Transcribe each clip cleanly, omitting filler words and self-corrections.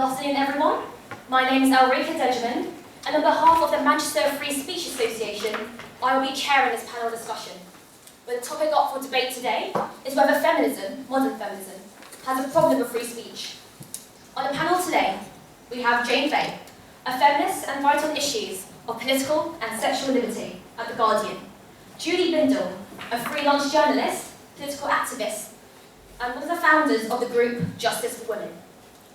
afternoon, everyone. My name is Elrika Benjamin, and on behalf of the Manchester Free Speech Association, I will be chairing this panel discussion. But the topic up for debate today is whether feminism, modern feminism, has a problem with free speech. On the panel today, we have Jane Fay, a feminist and writer on issues of political and sexual liberty at The Guardian, Julie Bindel, a freelance journalist, political activist, and one of the founders of the group Justice for Women,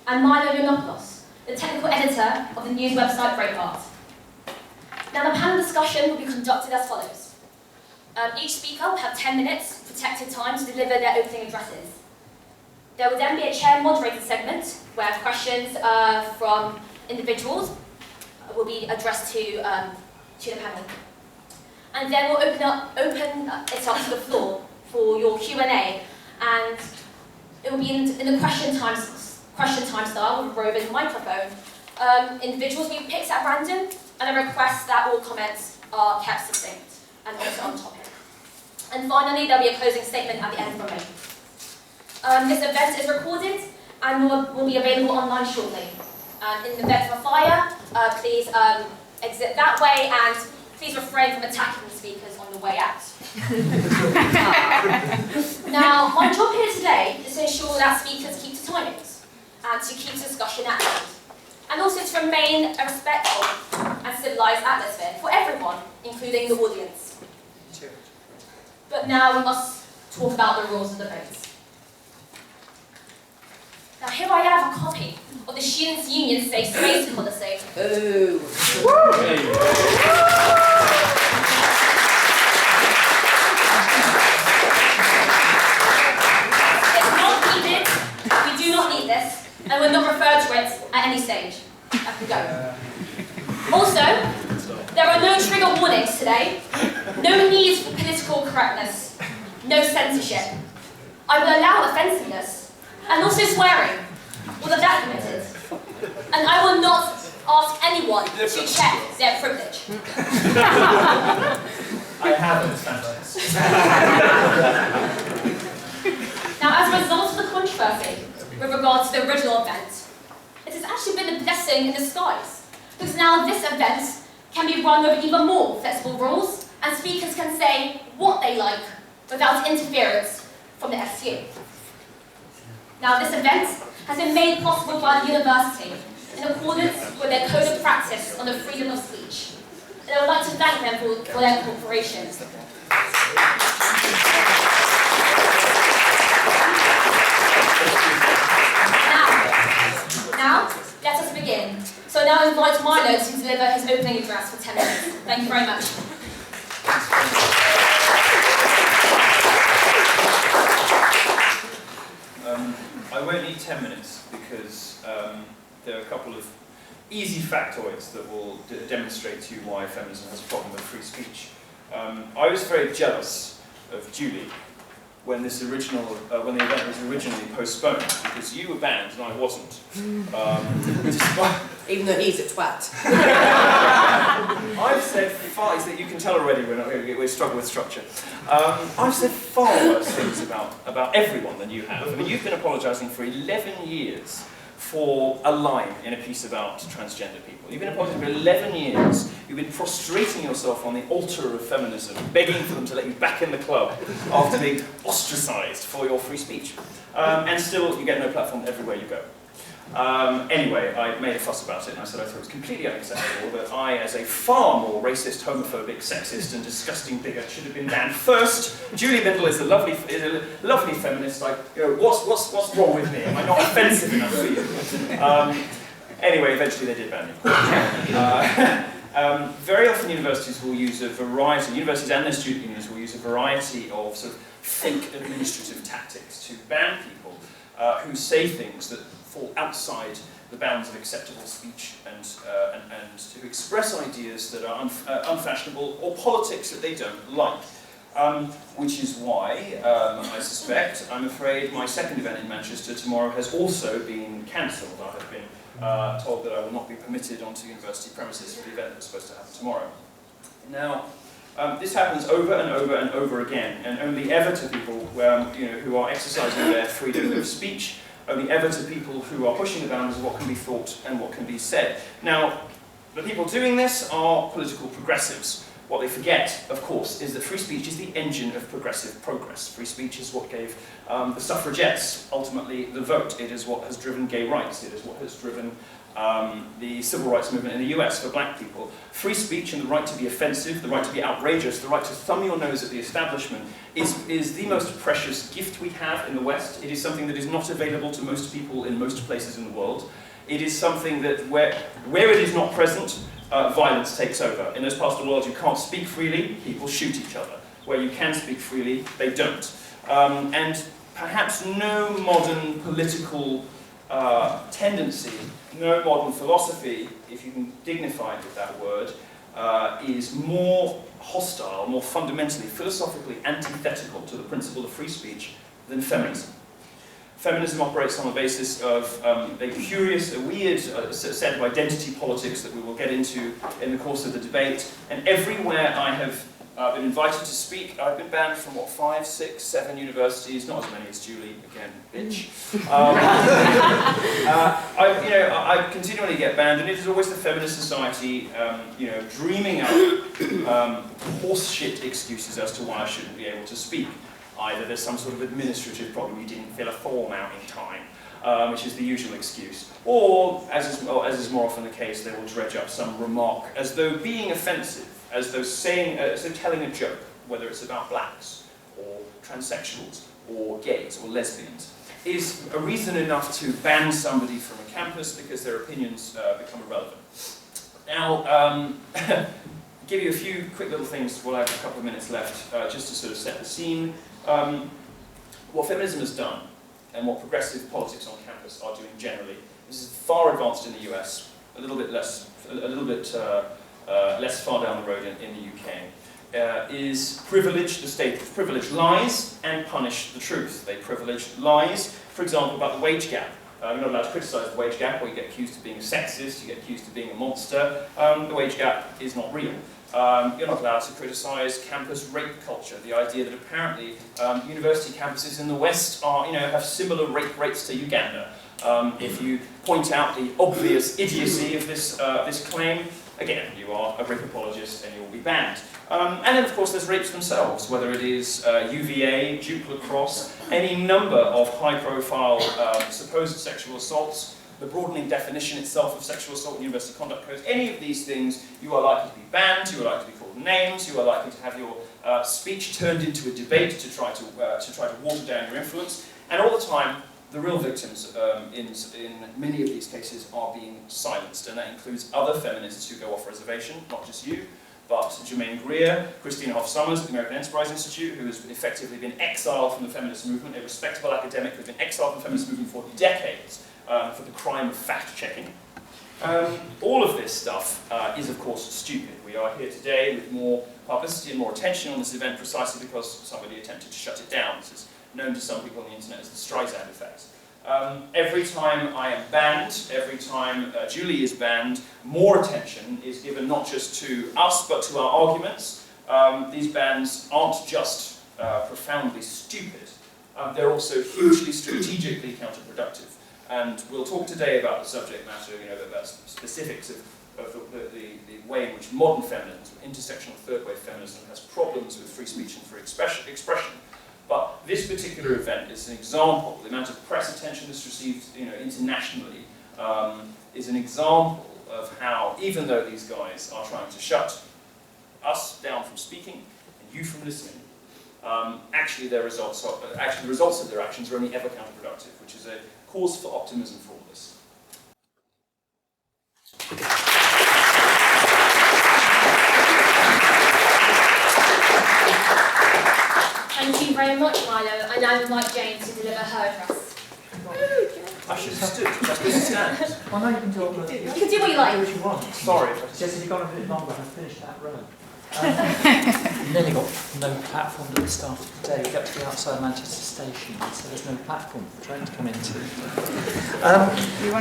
and Milo Yiannopoulos, the technical editor of the news website Breitbart. Now, the panel discussion will be conducted as follows. Each speaker will have 10 minutes protected time to deliver their opening addresses. There will then be a chair-moderated segment where questions from individuals will be addressed to the panel. And then we'll open it up to the floor for your Q&A, and it will be in the question time style with a roving microphone. Individuals will be picked at random, and a request that all comments are kept succinct and also on topic. And finally, there will be a closing statement at the end from me. This event is recorded and will be available online shortly. In the event of a fire, please exit that way, and please refrain from attacking the speakers on the way out. Now, my job here today is to ensure that speakers keep to timings and to keep the discussion at hand, and also to remain a respectful and civilised atmosphere for everyone, including the audience. But now we must talk about the rules of the debate. Now, here I have a copy of the Students' Union Safe Space Policy. Ooh. It's not needed, we do not need this, and we're not referred to it at any stage. I can go. Also, there are no trigger warnings today, no need for political correctness, no censorship. I will allow offensiveness, and also swearing, all of that permitted. And I will not ask anyone to check their privilege. I haven't, fantastic. Now, as a result of the controversy with regard to the original event, it has actually been a blessing in disguise, because now this event can be run with even more flexible rules, and speakers can say what they like without interference from the SU. Now, this event has been made possible by the university in accordance with their code of practice on the freedom of speech. And I would like to thank them for their cooperation. Now, let us begin. So now I invite Milo to deliver his opening address for 10 minutes. Thank you very much. I won't need 10 minutes because there are a couple of easy factoids that will demonstrate to you why feminism has a problem with free speech. I was very jealous of Julie when the event was originally postponed, because you were banned and I wasn't. Even though he's a twat. I've said far, that you can tell already we struggle with structure. I've said far worse things about everyone than you have. I mean, you've been apologising for 11 years for a line in a piece about transgender people. You've been apologising for 11 years. You've been prostrating yourself on the altar of feminism, begging for them to let you back in the club after being ostracised for your free speech. And still, you get no platform everywhere you go. Anyway, I made a fuss about it, and I said I thought it was completely unacceptable that I, as a far more racist, homophobic, sexist, and disgusting bigot, should have been banned first. Julie Bindel is a lovely feminist. What's wrong with me? Am I not offensive enough for you? Anyway, eventually they did ban me. Very often universities will use a variety, universities and their student unions will use a variety of sort of fake administrative tactics to ban people who say things that fall outside the bounds of acceptable speech and to express ideas that are unfashionable or politics that they don't like. Which is why, I suspect, I'm afraid my second event in Manchester tomorrow has also been cancelled. I have been told that I will not be permitted onto university premises for the event that's supposed to happen tomorrow. Now, this happens over and over and over again, and only ever to people who are exercising their freedom of speech only ever to people who are pushing the boundaries of what can be thought and what can be said. Now, the people doing this are political progressives. What they forget, of course, is that free speech is the engine of progressive progress. Free speech is what gave the suffragettes ultimately the vote. It is what has driven gay rights. It is what has driven the civil rights movement in the US for black people. Free speech and the right to be offensive, the right to be outrageous, the right to thumb your nose at the establishment is the most precious gift we have in the West. It is something that is not available to most people in most places in the world. It is something that where it is not present, violence takes over. In those parts of the world you can't speak freely, people shoot each other. Where you can speak freely, they don't. And perhaps no modern political tendency, no modern philosophy, if you can dignify it with that word, is more hostile, more fundamentally, philosophically antithetical to the principle of free speech than feminism. Feminism operates on the basis of a curious, a weird set of identity politics that we will get into in the course of the debate. And everywhere I have been invited to speak, I've been banned from, 5, 6, 7 universities, not as many as Julie, again, bitch. I continually get banned, and it is always the feminist society, dreaming up horseshit excuses as to why I shouldn't be able to speak. Either there's some sort of administrative problem, you didn't fill a form out in time, which is the usual excuse, or, as is more often the case, they will dredge up some remark as though being offensive, as though telling a joke, whether it's about blacks, or transsexuals, or gays, or lesbians, is a reason enough to ban somebody from a campus because their opinions become irrelevant. Now, give you a few quick little things while I have a couple of minutes left, just to sort of set the scene. What feminism has done, and what progressive politics on campus are doing generally, this is far advanced in the US, a little bit less far down the road in the UK, is privilege the state of privilege lies and punish the truth. They privilege lies, for example, about the wage gap. You're not allowed to criticise the wage gap, or you get accused of being a sexist, you get accused of being a monster. The wage gap is not real. You're not allowed to criticise campus rape culture, the idea that apparently university campuses in the West are, have similar rape rates to Uganda. If you point out the obvious idiocy of this claim, again, you are a rape apologist and you will be banned. And then, of course, there's rapes themselves, whether it is UVA, Duke lacrosse, any number of high-profile supposed sexual assaults, the broadening definition itself of sexual assault in university conduct codes, any of these things, you are likely to be banned, you are likely to be called names, you are likely to have your speech turned into a debate to try to water down your influence, and all the time, the real victims in many of these cases are being silenced, and that includes other feminists who go off reservation, not just you, but Germaine Greer, Christina Hoff Summers at the American Enterprise Institute, who has effectively been exiled from the feminist movement, a respectable academic who has been exiled from the feminist movement for decades for the crime of fact-checking. All of this stuff is, of course, stupid. We are here today with more publicity and more attention on this event precisely because somebody attempted to shut it down. This is known to some people on the internet as the Streisand effect. Every time I am banned, every time Julie is banned, more attention is given not just to us, but to our arguments. These bans aren't just profoundly stupid, they're also hugely strategically counterproductive. And we'll talk today about the subject matter, about specifics of the way in which modern feminism, intersectional third-wave feminism, has problems with free speech and free expression. But this particular event is an example. The amount of press attention this received, internationally, is an example of how, even though these guys are trying to shut us down from speaking and you from listening, actually the results of their actions are only ever counterproductive, which is a cause for optimism for all this. Thank you very much, Milo. I now invite Jane to deliver her address. I should have stood. That's good to stand. Well, no, you can do You can do what you like. what you want. Sorry. Just if you've gone a bit longer, I've finished that row. Nearly got no platform at the start of the day. We got to be outside Manchester Station, so there's no platform for the train to come into.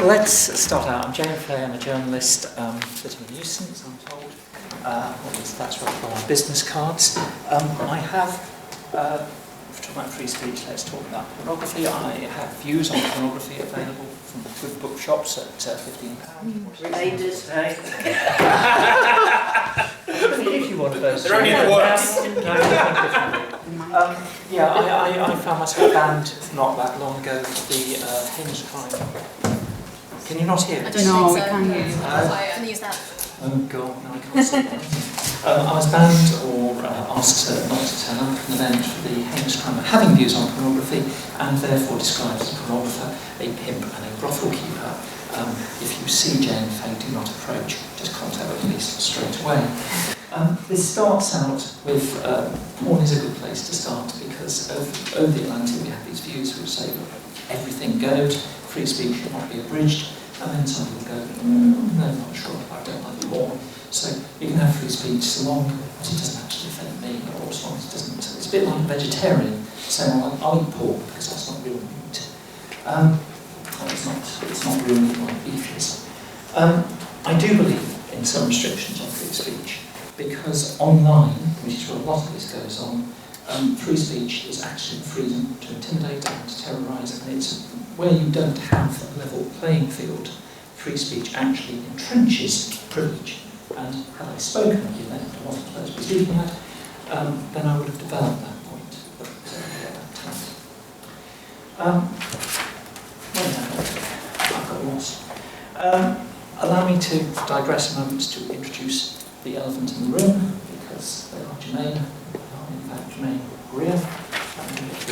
Let's start out. I'm Jane Fay, I'm a journalist, a bit of a nuisance, I'm told. That's what I call my business cards. I have talk about free speech, let's talk about pornography. I have views on pornography available from good bookshops at £15. Related. If you want those. They're only the worst. I found myself banned not that long ago for the heinous crime. Can you not hear I it? don't No, think we so. can't hear you. Can you use that? Oh God, no, I can't see that. I was banned or asked not to turn up at an event for the heinous crime of having views on pornography and therefore described as a pornographer, a pimp and a brothel keeper. If you see Jane Faye, do not approach, just contact the police straight away. This starts out with, porn is a good place to start because over the Atlantic we have these views which say look, everything goes, free speech should not be abridged, and then some people go, no, I'm not sure, I don't like porn. So you can have free speech so long as it doesn't actually offend me, or as long as it doesn't. It's a bit like a vegetarian saying, well, I'll eat pork because that's not real meat. It's not real meat like beef is. I do believe in some restrictions on free speech because online, which is where a lot of this goes on, free speech is actually the freedom to intimidate and to terrorise, and it's where you don't have a level playing field. Free speech actually entrenches privilege. And had I spoken at the event I wasn't supposed to be speaking at, then I would have developed that point. But I've got lost. Allow me to digress a moment to introduce the elephant in the room, because they are Jermaine, in fact Jermaine Greer,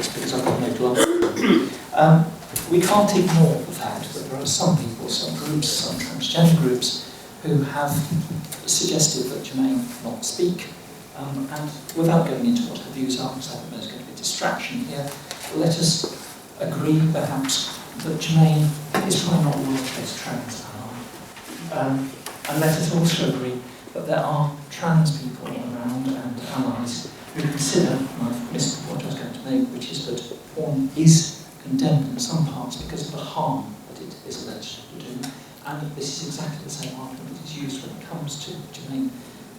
because I've got no gloves. We can't ignore the fact that there are some people, some groups, some transgender groups, who have suggested that Jermaine not speak, and without going into what her views are, because I think there's going to be a distraction here, let us agree perhaps that Jermaine is probably not the world's best trans ally. And let us also agree that there are trans people around and allies who consider, and I've missed the point I was going to make, which is that porn is condemned in some parts because of the harm that it is alleged to do. And this is exactly the same argument that is used when it comes to Jermaine,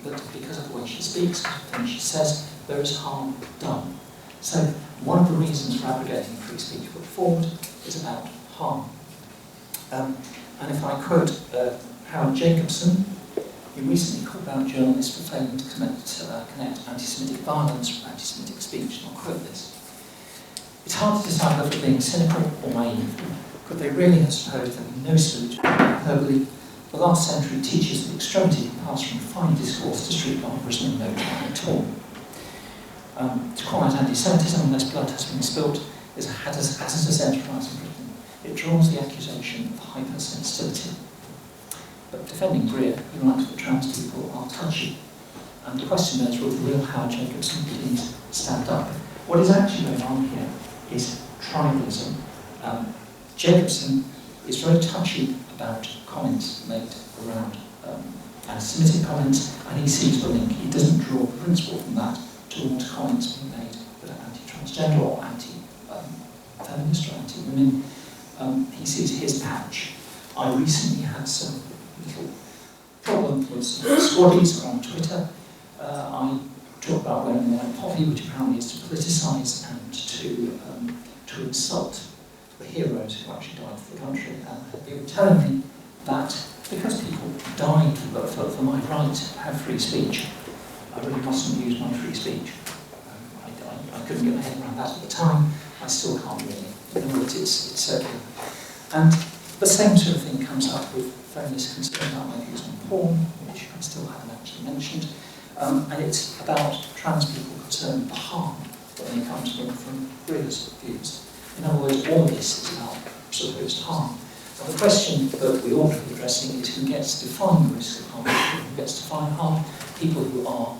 that because of the way she speaks, the things she says, there is harm done. So one of the reasons for abrogating free speech put forward is about harm. And if I quote Howard Jacobson, he recently called out journalists for failing to connect anti-Semitic violence with anti-Semitic speech, and I'll quote this. It's hard to decide whether being cynical or naive. Could they really have supposed there would be no speech hyperbole? The last century teaches the extremity can pass from fine discourse to street barbarism in no time at all. To call out anti-Semitism unless blood has been spilt is a hazardous enterprise in Britain. It draws the accusation of hypersensitivity. But defending Greer, even like the trans people, are touchy. And the question is, will the real Howard Jacobson please stand up? What is actually going on here is tribalism. Jacobson is very touchy about comments made around anti-Semitic comments, and he sees the link. He doesn't draw the principle from that towards comments being made that are anti-transgender or anti-feminist or anti-women. He sees his patch. I recently had some little problem with some squaddies on Twitter. I talked about wearing the white poppy, which apparently is to politicise and to insult the heroes who actually died for the country. They were telling me that because people died for my right to have free speech, I really mustn't use my free speech. I couldn't get my head around that at the time. I still can't really. In other words, it's circular. And the same sort of thing comes up with feminists concerned about my views on porn, which I still haven't actually mentioned. And it's about trans people concerned with the harm that may come to them from Greer's views. In other words, all of this is about supposed harm. Now, the question that we ought to be addressing is who gets to define the risk of harm, who gets to define harm, people who are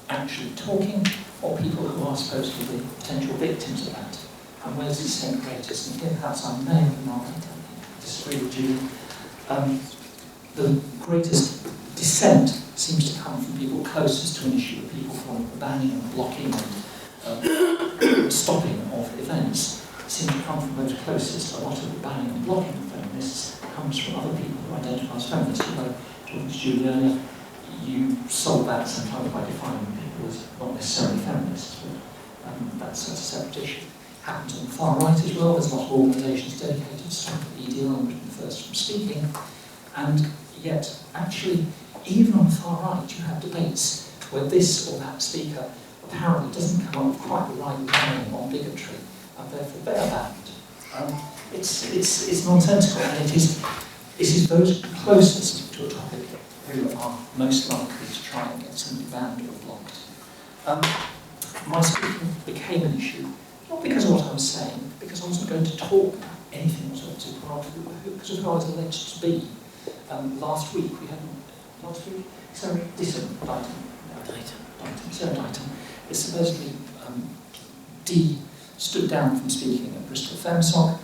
actually talking, or people who are supposedly potential victims of that. And where's the extent greatest? And here perhaps I may or not disagree with you. The greatest dissent seems to come from people closest to an issue, people from the banning and blocking and stopping of events seem to come from those closest. A lot of the banning and blocking of feminists comes from other people who identify as feminists. Although, talking to Julie earlier, you solve that sometimes by defining people as not necessarily feminists. But That's a separate issue. Happens on the far right as well. There's lots of organisations dedicated to stopping EDL and Britain First from speaking. And yet, actually, even on the far right, you have debates where this or that speaker apparently doesn't come up with quite the right line on bigotry, and therefore they're banned. It's nonsensical, and it is those closest to a topic who are most likely to try and get somebody banned or blocked. My speaking became an issue, not because of what I was saying, because I wasn't going to talk about anything whatsoever, because of who I was alleged to be. Last week we had, Sarah Dighton is supposedly stood down from speaking at Bristol FemSoc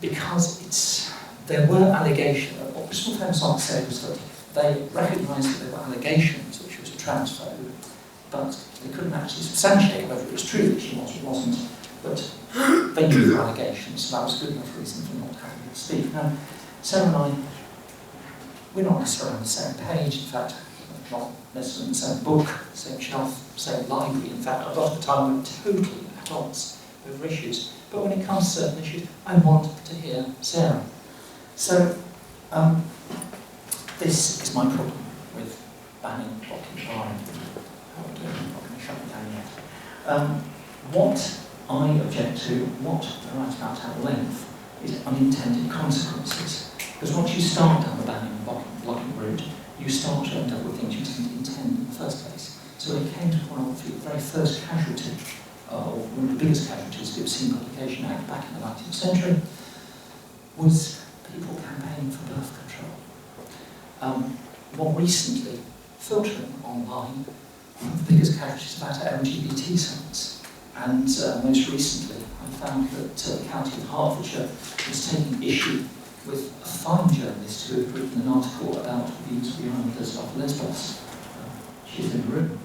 because there were allegations. What Bristol FemSoc said was that they recognised that there were allegations that she was a transphobe, but they couldn't actually substantiate whether it was true that she was or wasn't, but they knew the allegations, so that was a good enough reason for not having her speak. Now, Sarah and I, we're not necessarily on the same page, in fact, not necessarily in the same book, same shelf, same library. In fact, a lot of the time we're totally at odds over issues. But when it comes to certain issues, I want to hear Sarah. So, this is my problem with banning, blocking, barring. How are we doing? I'm not going to shut it down yet. What I object to, what I write about at length, is unintended consequences. Because once you start down the banning and blocking route, you start to end up with things you didn't intend in the first place. So when it came to pornography, the very first casualty, or one of the biggest casualties of the Obscene Publication Act back in the 19th century, was people campaigning for birth control. More recently, filtering online, one of the biggest casualties about LGBT sites. And most recently, I found that the County of Hertfordshire was taking issue with a fine journalist who had written an article about views behind the stuff of Lesbos. She's in the room.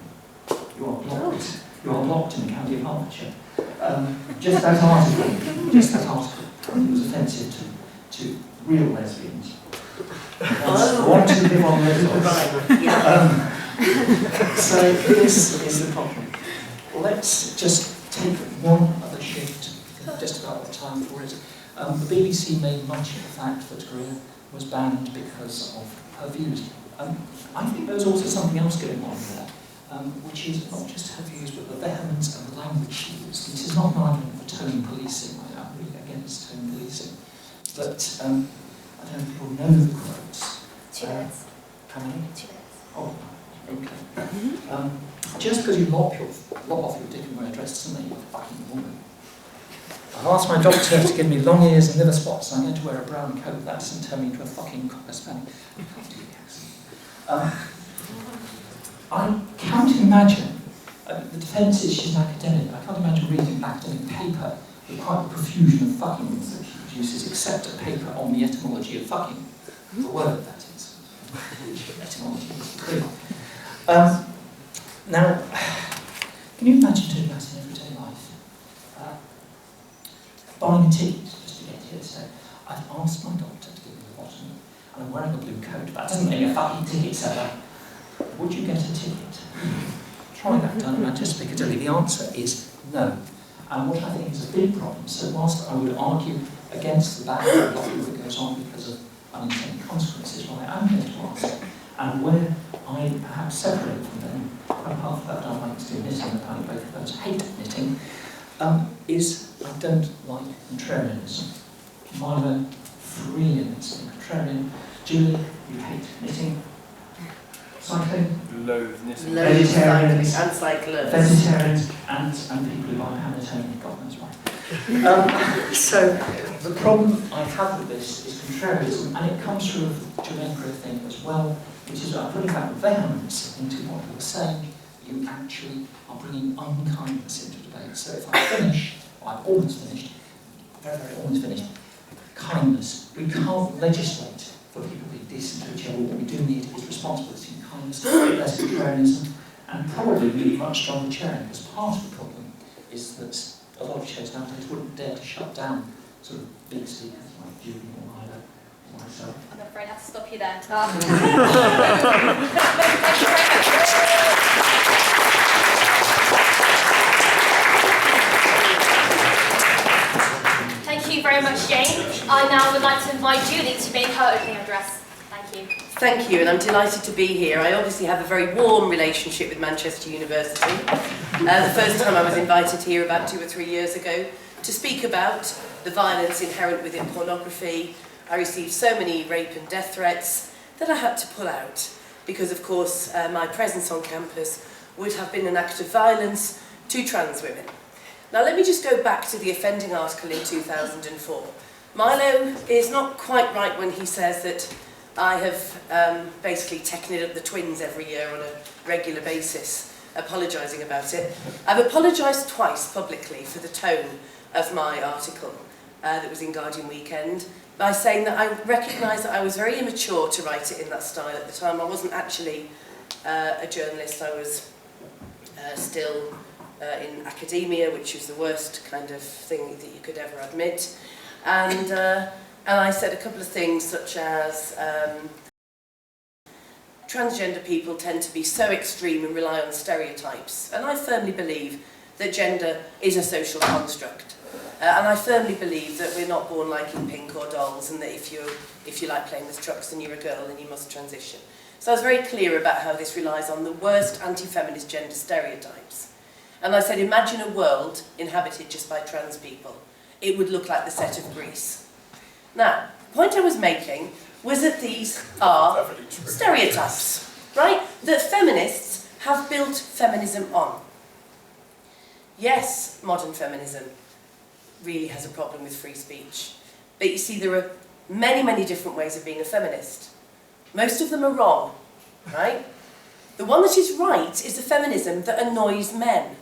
You are blocked. You are blocked in the County of Hertfordshire. Just that article, it was offensive to real lesbians. Want to live on Lesbos. So this is the problem. Let's just take one other shift, just about what time for it. The BBC made much of the fact that Greer was banned because of her views. I think there's also something else going on there, which is not just her views, but the vehemence and the language she used. This is not an argument for tone policing. I'm really against tone policing. But I don't know if people know the quotes. 2 minutes. How many? 2 minutes. Oh, okay. Just because you lop off your dick and wear a dress doesn't make you a fucking woman. I've asked my doctor to give me long ears and liver spots, and I'm going to wear a brown coat. That doesn't turn me into a fucking cocker spaniel. I can't do the accent. I can't imagine, the defence is she's an academic, I can't imagine reading an academic paper with quite the profusion of fuckings that she produces, except a paper on the etymology of fucking. The word, that is. Etymology is clear. Now, can you imagine doing that in everyday life? Buying a ticket just to get here today. I've asked my doctor to give me a bottom, and I'm wearing a blue coat, but that doesn't make a fucking ticket seller. Would you get a ticket? Try that down in Manchester, Piccadilly. The answer is no. And what I think is a big problem, so whilst I would argue against the bad blocking that goes on because of unintended consequences, what I am going to ask, and where I perhaps separate from them, apart from that I like to do knitting, and apparently both of those hate knitting, is I don't like contrarianism. Milo freely admits being contrarian. Julie, you hate knitting. Cycling? Loathe knitting. Vegetarians. And cyclists. Vegetarians and people who buy panettone, God knows why. So the problem I have with this is contrarianism, and it comes through a Jamaica thing as well, which is that I'm putting back vehemence into what you're saying. You actually are bringing unkindness into debate. So if I finish, I've almost finished, very almost finished, kindness. We can't legislate for people to be decent to each other. What we do need is responsibility and kindness, less contrarianism, and probably we need much stronger chairing, because part of the problem is that a lot of chairs nowadays wouldn't dare to shut down sort of big speakers like Julie or Milo or myself. I'm afraid I have to stop you there. Thank you very much. very much, Jane. I now would like to invite Julie to make her opening address. Thank you. Thank you, and I'm delighted to be here. I obviously have a very warm relationship with Manchester University. The first time I was invited here about 2 or 3 years ago to speak about the violence inherent within pornography. I received so many rape and death threats that I had to pull out because, of course, my presence on campus would have been an act of violence to trans women. Now, let me just go back to the offending article in 2004. Milo is not quite right when he says that I have basically taken it up the twins every year on a regular basis, apologising about it. I've apologised twice publicly for the tone of my article that was in Guardian Weekend by saying that I recognise that I was very immature to write it in that style at the time. I wasn't actually a journalist, I was still in academia, which is the worst kind of thing that you could ever admit. And I said a couple of things such as transgender people tend to be so extreme and rely on stereotypes. And I firmly believe that gender is a social construct. And I firmly believe that we're not born liking pink or dolls, and that if you like playing with trucks and you're a girl, then you must transition. So I was very clear about how this relies on the worst anti-feminist gender stereotypes. And I said, imagine a world inhabited just by trans people. It would look like the set of Greece. Now, the point I was making was that these are stereotypes, right? That feminists have built feminism on. Yes, modern feminism really has a problem with free speech. But you see, there are many, many different ways of being a feminist. Most of them are wrong, right? The one that is right is a feminism that annoys men.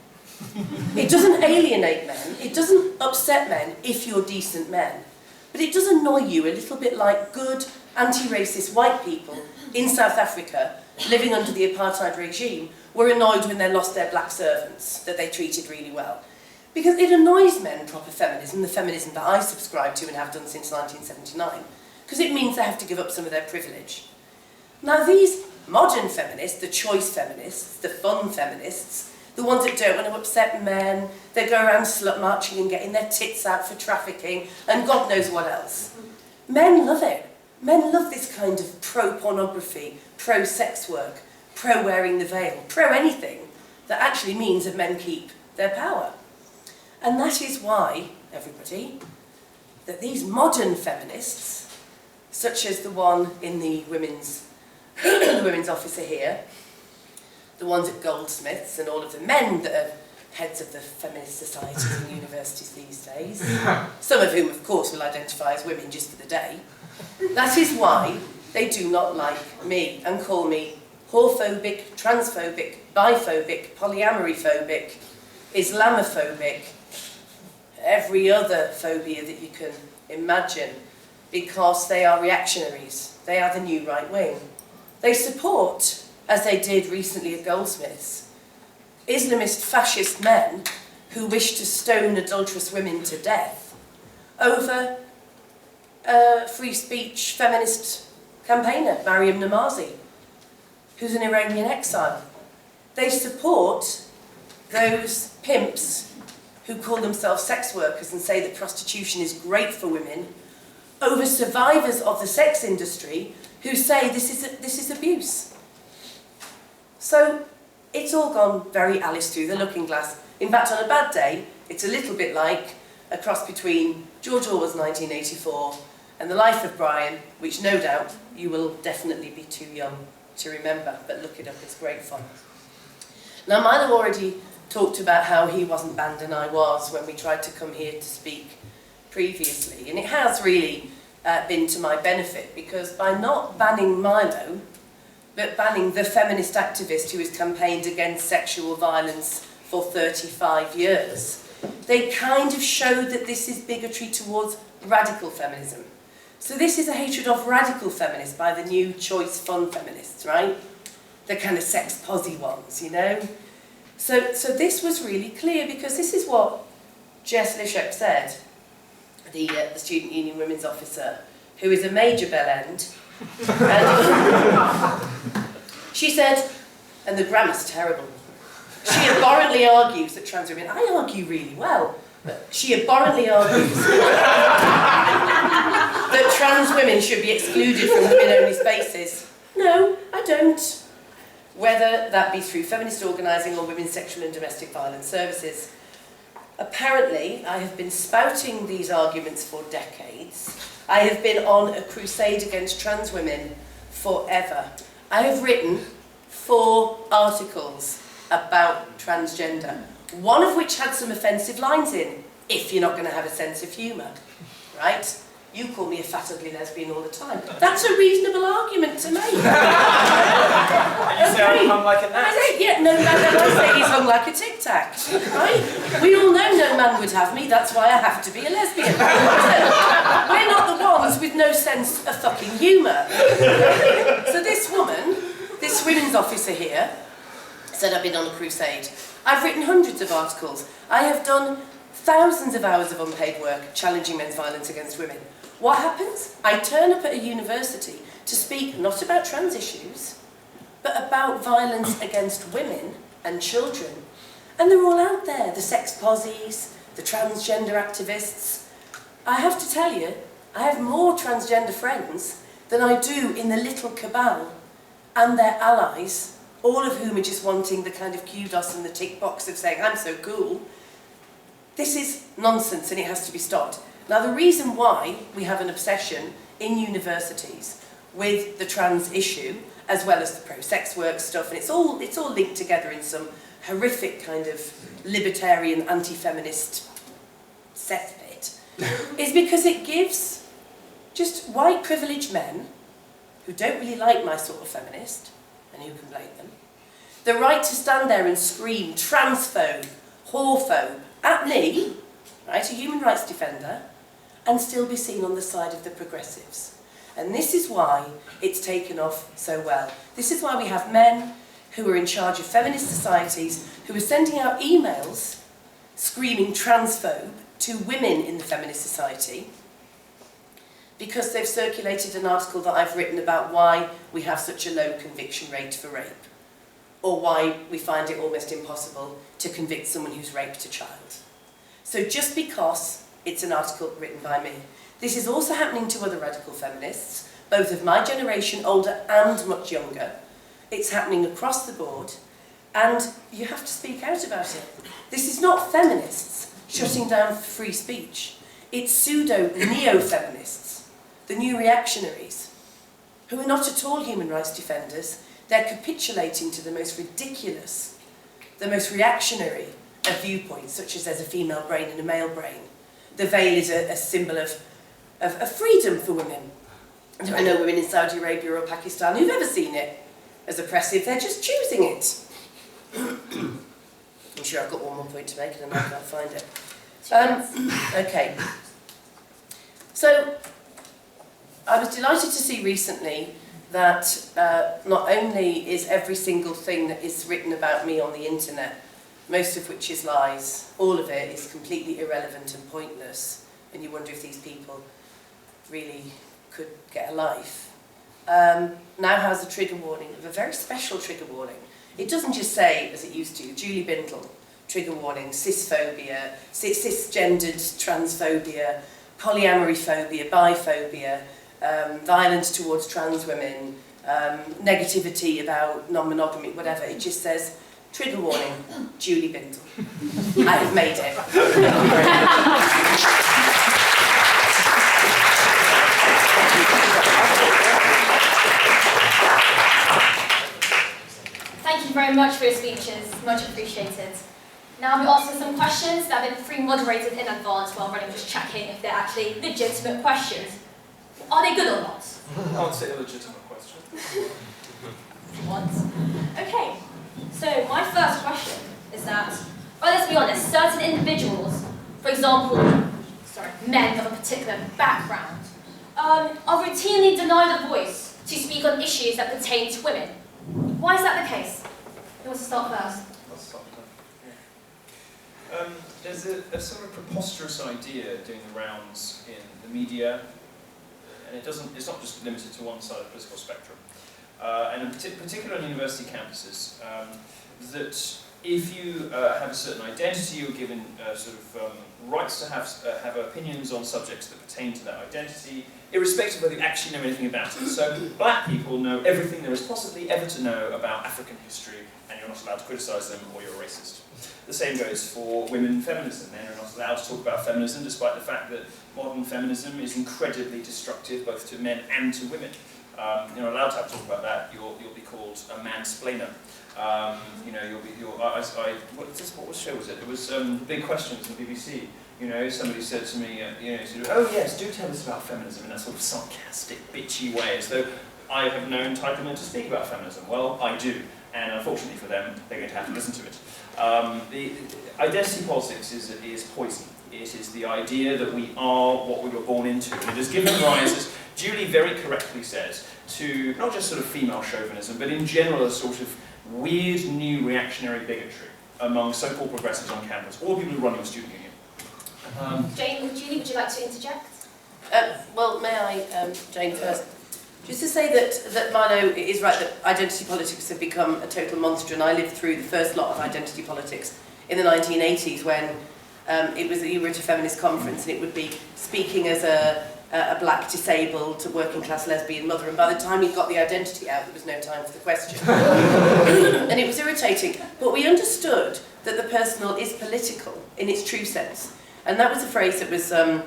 It doesn't alienate men, it doesn't upset men if you're decent men. But it does annoy you a little bit like good, anti-racist white people in South Africa living under the apartheid regime were annoyed when they lost their black servants that they treated really well. Because it annoys men, proper feminism, the feminism that I subscribe to and have done since 1979, because it means they have to give up some of their privilege. Now these modern feminists, the choice feminists, the fun feminists, the ones that don't want to upset men, they go around slut marching and getting their tits out for trafficking, and God knows what else. Men love it. Men love this kind of pro-pornography, pro-sex work, pro-wearing the veil, pro-anything that actually means that men keep their power. And that is why, everybody, that these modern feminists, such as the one in the women's officer here, the ones at Goldsmiths, and all of the men that are heads of the feminist societies and universities these days, some of whom, of course, will identify as women just for the day, that is why they do not like me and call me whorephobic, transphobic, biphobic, polyamoryphobic, Islamophobic, every other phobia that you can imagine, because they are reactionaries. They are the new right wing. They support, as they did recently at Goldsmiths, Islamist fascist men who wish to stone adulterous women to death over a free speech feminist campaigner, Mariam Namazi, who's an Iranian exile. They support those pimps who call themselves sex workers and say that prostitution is great for women, over survivors of the sex industry who say this is abuse. So it's all gone very Alice through the looking glass. In fact, on a bad day, it's a little bit like a cross between George Orwell's 1984 and The Life of Brian, which no doubt you will definitely be too young to remember, but look it up, it's great fun. Now, Milo already talked about how he wasn't banned and I was when we tried to come here to speak previously, and it has really been to my benefit, because by not banning Milo, but banning the feminist activist who has campaigned against sexual violence for 35 years, they kind of showed that this is bigotry towards radical feminism. So this is a hatred of radical feminists by the new choice fun feminists, right? The kind of sex posy ones, you know? So this was really clear, because this is what Jess Lishek said, the Student Union Women's Officer, who is a major bell end. And she said, and the grammar's terrible, She abhorrently argues that trans women, I argue really well, but she abhorrently argues that trans women should be excluded from women-only spaces. No, I don't. Whether that be through feminist organising or women's sexual and domestic violence services. Apparently, I have been spouting these arguments for decades. I have been on a crusade against trans women forever. I have written 4 articles about transgender, one of which had some offensive lines in, if you're not going to have a sense of humour, right? You call me a fat, ugly lesbian all the time. That's a reasonable argument to make. You say I'm hung like a gnat. Yeah, no man, I say he's hung like a tic tac, right? We all know no man would have me, that's why I have to be a lesbian. We're not the ones with no sense of fucking humour. So this woman, this women's officer here, said I've been on a crusade. I've written hundreds of articles. I have done thousands of hours of unpaid work challenging men's violence against women. What happens? I turn up at a university to speak not about trans issues, but about violence against women and children. And they're all out there, the sex posies, the transgender activists. I have to tell you, I have more transgender friends than I do in the little cabal and their allies, all of whom are just wanting the kind of kudos and the tick box of saying, I'm so cool. This is nonsense and it has to be stopped. Now the reason why we have an obsession in universities with the trans issue, as well as the pro-sex work stuff, and it's all linked together in some horrific kind of libertarian, anti-feminist cesspit, is because it gives just white privileged men, who don't really like my sort of feminist, and who can blame them, the right to stand there and scream transphobe, whorephobe, at me, right, a human rights defender, and still be seen on the side of the progressives. And this is why it's taken off so well. This is why we have men who are in charge of feminist societies who are sending out emails screaming transphobe to women in the feminist society because they've circulated an article that I've written about why we have such a low conviction rate for rape, or why we find it almost impossible to convict someone who's raped a child. So just because it's an article written by me. This is also happening to other radical feminists, both of my generation, older and much younger. It's happening across the board, and you have to speak out about it. This is not feminists shutting down free speech. It's pseudo-neo-feminists, the new reactionaries, who are not at all human rights defenders. They're capitulating to the most ridiculous, the most reactionary of viewpoints, such as there's a female brain and a male brain. The veil is a symbol of freedom for women. There are no women in Saudi Arabia or Pakistan who've ever seen it as oppressive. They're just choosing it. I'm sure I've got one more point to make and I can't find it. Okay. So, I was delighted to see recently that not only is every single thing that is written about me on the internet, most of which is lies, all of it is completely irrelevant and pointless, and you wonder if these people really could get a life. Now has a trigger warning, of a very special trigger warning. It doesn't just say, as it used to, Julie Bindel, trigger warning, cisphobia, cisgendered transphobia, polyamory phobia, biphobia, violence towards trans women, negativity about non-monogamy, whatever. It just says, trigger warning, Julie Bindel. I have made it. Thank you very much. Thank you very much for your speeches, much appreciated. Now we'll answer some questions that have been pre-moderated in advance while running, just checking if they're actually legitimate questions. Are they good or not? I would say a legitimate question. Once. Okay. So my first question is that, well, let's be honest, certain individuals, for example, men of a particular background, are routinely denied a voice to speak on issues that pertain to women. Why is that the case? Who wants to start first? I'll start with that. There's a sort of preposterous idea doing the rounds in the media, and it's not just limited to one side of the political spectrum. And in particular on university campuses, that if you have a certain identity, you're given rights to have opinions on subjects that pertain to that identity, irrespective of whether you actually know anything about it. So black people know everything there is possibly ever to know about African history, and you're not allowed to criticise them or you're racist. The same goes for women feminism. Men are not allowed to talk about feminism, despite the fact that modern feminism is incredibly destructive both to men and to women. You're not allowed to talk about that. You'll be called a mansplainer. What show was it? It was Big Questions on the BBC. Somebody said to me, oh yes, do tell us about feminism in that sort of sarcastic, bitchy way, as though I have no entitlement to speak about feminism. Well, I do, and unfortunately for them, they're going to have to listen to it. The identity politics is poison. It is the idea that we are what we were born into, and it has given rise, as Julie very correctly says, to not just sort of female chauvinism, but in general a sort of weird new reactionary bigotry among so-called progressives on campus, or people who run your student union. Julie, would you like to interject? Well, may I, Jane, first? Just to say that Milo is right, that identity politics have become a total monster, and I lived through the first lot of identity politics in the 1980s when you were at a feminist conference, and it would be speaking as a black, disabled, working class lesbian mother, and by the time you got the identity out, there was no time for the question. And it was irritating, but we understood that the personal is political in its true sense. And that was a phrase that was that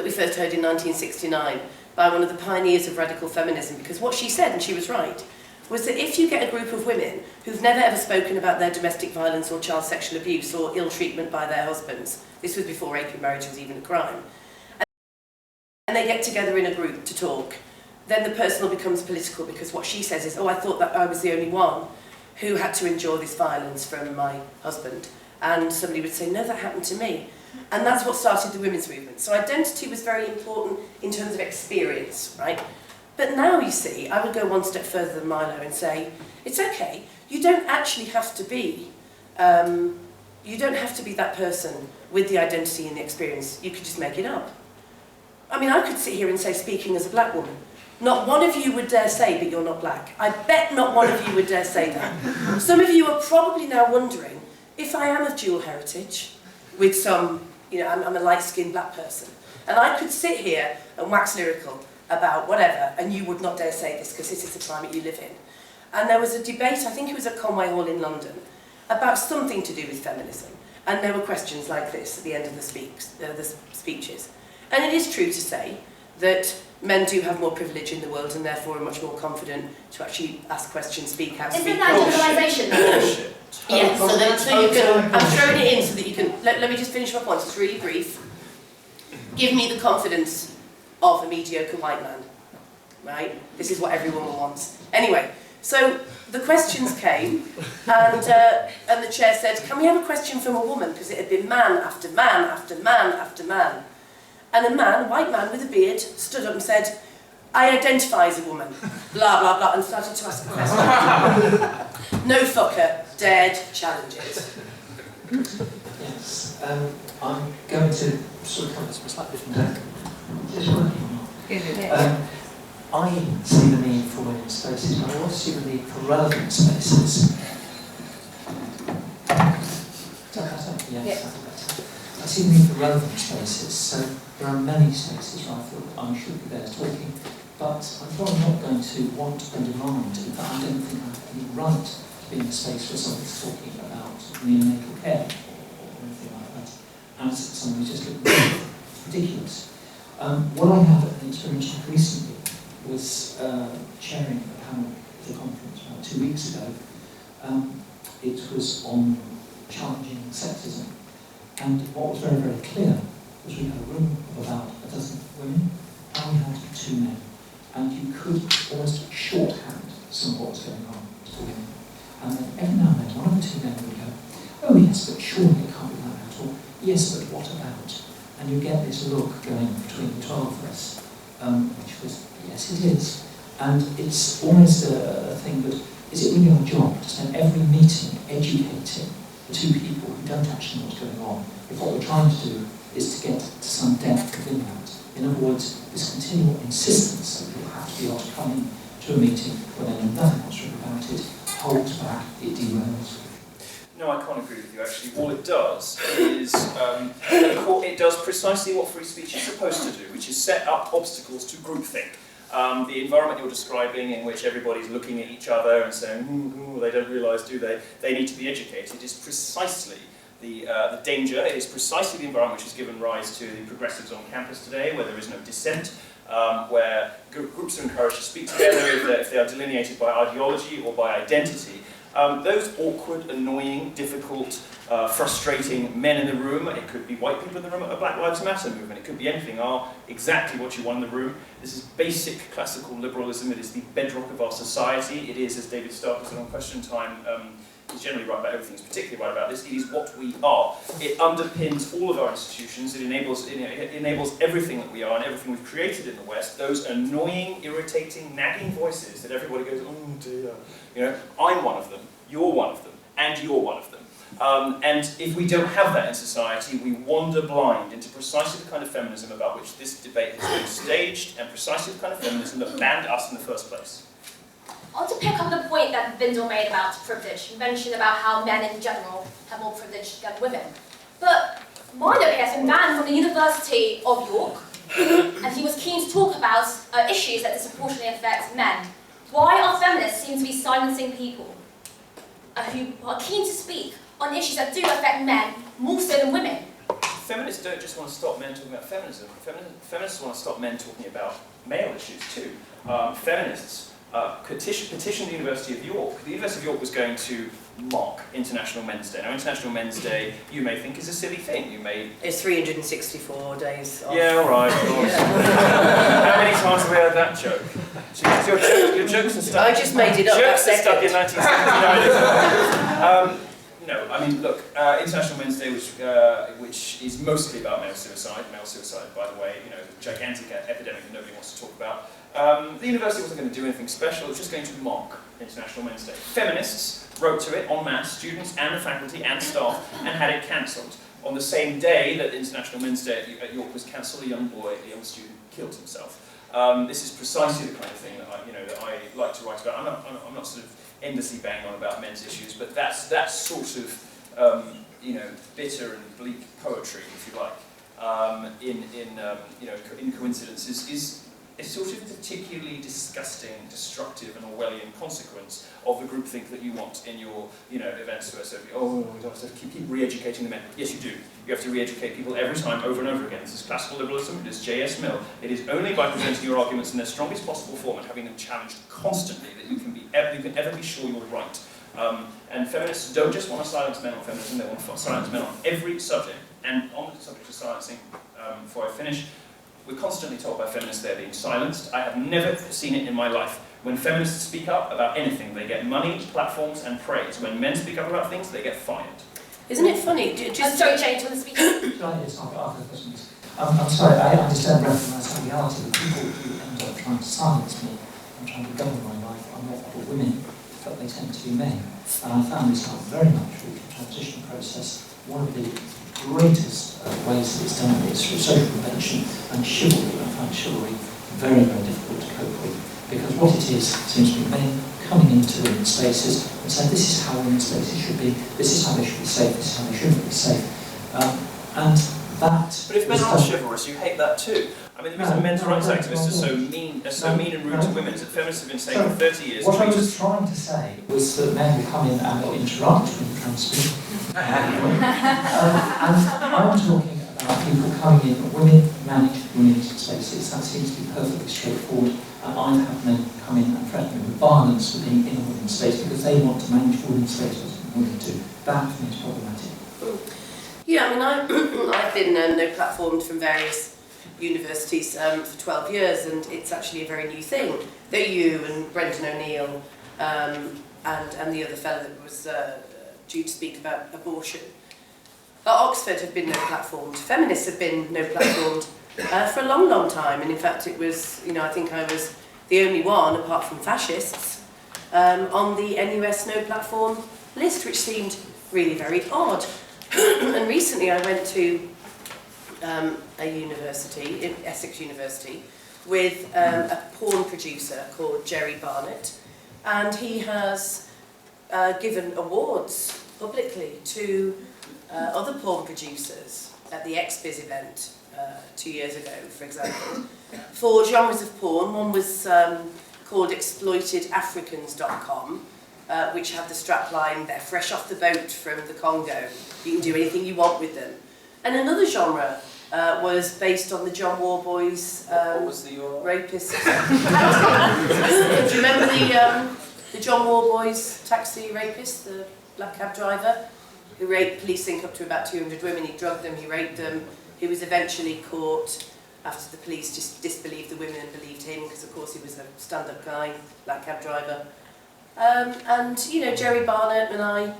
we first heard in 1969 by one of the pioneers of radical feminism, because what she said, and she was right, was that if you get a group of women who've never ever spoken about their domestic violence or child sexual abuse or ill treatment by their husbands, this was before rape in marriage was even a crime, and they get together in a group to talk, then the personal becomes political, because what she says is, oh, I thought that I was the only one who had to endure this violence from my husband. And somebody would say, no, that happened to me. And that's what started the women's movement. So identity was very important in terms of experience, right? But now, you see, I would go one step further than Milo and say, it's okay, you don't actually have to be, that person with the identity and the experience. You could just make it up. I mean, I could sit here and say, speaking as a black woman, not one of you would dare say, but you're not black. I bet not one of you would dare say that. Some of you are probably now wondering, if I am of dual heritage, with some, I'm a light-skinned black person, and I could sit here and wax lyrical about whatever, and you would not dare say this, because this is the climate you live in. And there was a debate, I think it was at Conway Hall in London, about something to do with feminism, and there were questions like this at the end of the speeches. And it is true to say that men do have more privilege in the world and therefore are much more confident to actually ask questions, speak out, Isn't that generalisation? Yes, so you can, I'm throwing it in so that you can, let me just finish my point, it's really brief. Give me the confidence of a mediocre white man, right? This is what every woman wants. Anyway, so the questions came, and the chair said, can we have a question from a woman? Because it had been man after man after man after man. And a man, a white man with a beard, stood up and said, I identify as a woman, blah, blah, blah, and started to ask a question. No fucker dared challenge it. Yes, I'm going to sort of come at this from a slightly different angle. Is this working or not? I see the need for women's spaces, but I also see the need for relevant spaces. Is that better? Yes, that's better. I see the need for relevant spaces, so there are many spaces where I feel that I should be there talking, but I'm probably not going to want and demand, in fact I don't think I have any right to be in a space where somebody's talking about neonatal care or anything like that, as somebody just looked ridiculous. What I have experienced recently was chairing a panel at a conference about 2 weeks ago. It was on challenging sexism, and what was very, very clear was we had a room of about a dozen women, and we had 2 men. And you could almost shorthand some of what was going on to the women. And then every now and then, one of the 2 men would go, oh yes, but surely it can't be like that, or yes, but what about? And you get this look going between the 12 of us, which was, yes, it is. And it's almost a thing that, is it really our job to spend every meeting educating the 2 people who don't actually know what's going on, if what we're trying to do is to get to some depth within that? In other words, this continual insistence that people have to be able to come in to a meeting when they know nothing whatsoever about it holds back, it derails. No, I can't agree with you, actually. All it does is, it does precisely what free speech is supposed to do, which is set up obstacles to groupthink. The environment you're describing, in which everybody's looking at each other and saying, they don't realise, do they? They need to be educated, is precisely the danger. It is precisely the environment which has given rise to the progressives on campus today, where there is no dissent, where groups are encouraged to speak together if they are delineated by ideology or by identity. Those awkward, annoying, difficult, frustrating men in the room, it could be white people in the room at a Black Lives Matter movement, it could be anything, are exactly what you want in the room. This is basic classical liberalism, it is the bedrock of our society, it is, as David Stark said on Question Time, he's generally right about everything, he's particularly right about this, it is what we are. It underpins all of our institutions, it enables everything that we are and everything we've created in the West, those annoying, irritating, nagging voices that everybody goes, oh dear. You know, I'm one of them, you're one of them, and you're one of them. And if we don't have that in society, we wander blind into precisely the kind of feminism about which this debate has been staged, and precisely the kind of feminism that banned us in the first place. I want to pick up the point that Bindel made about privilege. He mentioned about how men in general have more privilege than women. But Milo has been banned from the University of York, and he was keen to talk about issues that disproportionately affect men. Why are feminists seem to be silencing people who are keen to speak on issues that do affect men more so than women? Feminists don't just want to stop men talking about feminism. Feminists want to stop men talking about male issues too. Feminists petitioned the University of York. The University of York was going to mock International Men's Day. Now, International Men's Day, you may think, is a silly thing. It's 364 days off. Yeah, all right, of course. How many times have we heard that joke? Your jokes are stuck. I just made it up. Jokes are stuck in 1979. No, I mean, look, International Men's Day, which is mostly about male suicide, by the way, a gigantic epidemic that nobody wants to talk about. The university wasn't going to do anything special, it was just going to mock International Men's Day. Feminists wrote to it en masse, students and the faculty and staff, and had it cancelled. On the same day that International Men's Day at York was cancelled, a young student killed himself. This is precisely the kind of thing that I like to write about. I'm not sort of endlessly banging on about men's issues, but that sort of bitter and bleak poetry, if you like, in coincidences is a sort of particularly disgusting, destructive, and Orwellian consequence of the groupthink that you want in your events. So we have to keep re-educating the men. Yes, you do. You have to re-educate people every time, over and over again. This is classical liberalism. It is J.S. Mill. It is only by presenting your arguments in their strongest possible form and having them challenged constantly that you can ever be sure you're right. And feminists don't just want to silence men on feminism, they want to silence men on every subject. And on the subject of silencing, before I finish, we're constantly told by feminists they're being silenced. I have never seen it in my life. When feminists speak up about anything, they get money, platforms, and praise. When men speak up about things, they get fired. Isn't it funny? Sorry, Jane, do you want to speak? I'm sorry, I understand and recognise the reality that people who end up trying to silence me and trying to govern my life are not all women, but they tend to be men. And I found this out very much through the transition process. One of the greatest ways that it's done is through social prevention and chivalry. I find chivalry very, very difficult to cope with, because what it is seems to be men coming into women's spaces and saying, this is how women's spaces should be, this is how they should be safe, this is how they shouldn't be safe. And that... But if men are chivalrous, you hate that too. I mean, the reason men's rights activists are so mean and rude to women is that feminists have been saying for 30 years... What I was trying to say was that men will come in and interrupt when you're trying to speak. And I'm talking about people coming in, women manage women's spaces. That seems to be perfectly straightforward. And I've had men come in and threaten me with violence for being in a women's space because they want to manage women's spaces and women do. That for me is problematic. Yeah, I mean, I've been no platformed from various universities for 12 years, and it's actually a very new thing that you and Brendan O'Neill and the other fellow that was due to speak about abortion. At Oxford have been no platformed. Feminists have been no platformed for a long, long time. And in fact, it was, I think I was the only one, apart from fascists, on the NUS no platform list, which seemed really very odd. And recently I went to a university, in Essex University, with a porn producer called Jerry Barnett, and he has given awards publicly to other porn producers at the XBiz event 2 years ago, for example, for genres of porn. One was called exploitedafricans.com, which had the strapline, "They're fresh off the boat from the Congo. You can do anything you want with them." And another genre was based on the John Warboys What was the rapist. Do you remember the John Warboys taxi rapist, the black cab driver, who raped police think up to about 200 women? He drugged them, he raped them. He was eventually caught after the police just disbelieved the women and believed him, because of course he was a stand-up guy, black cab driver. And you know, Jerry Barnett and I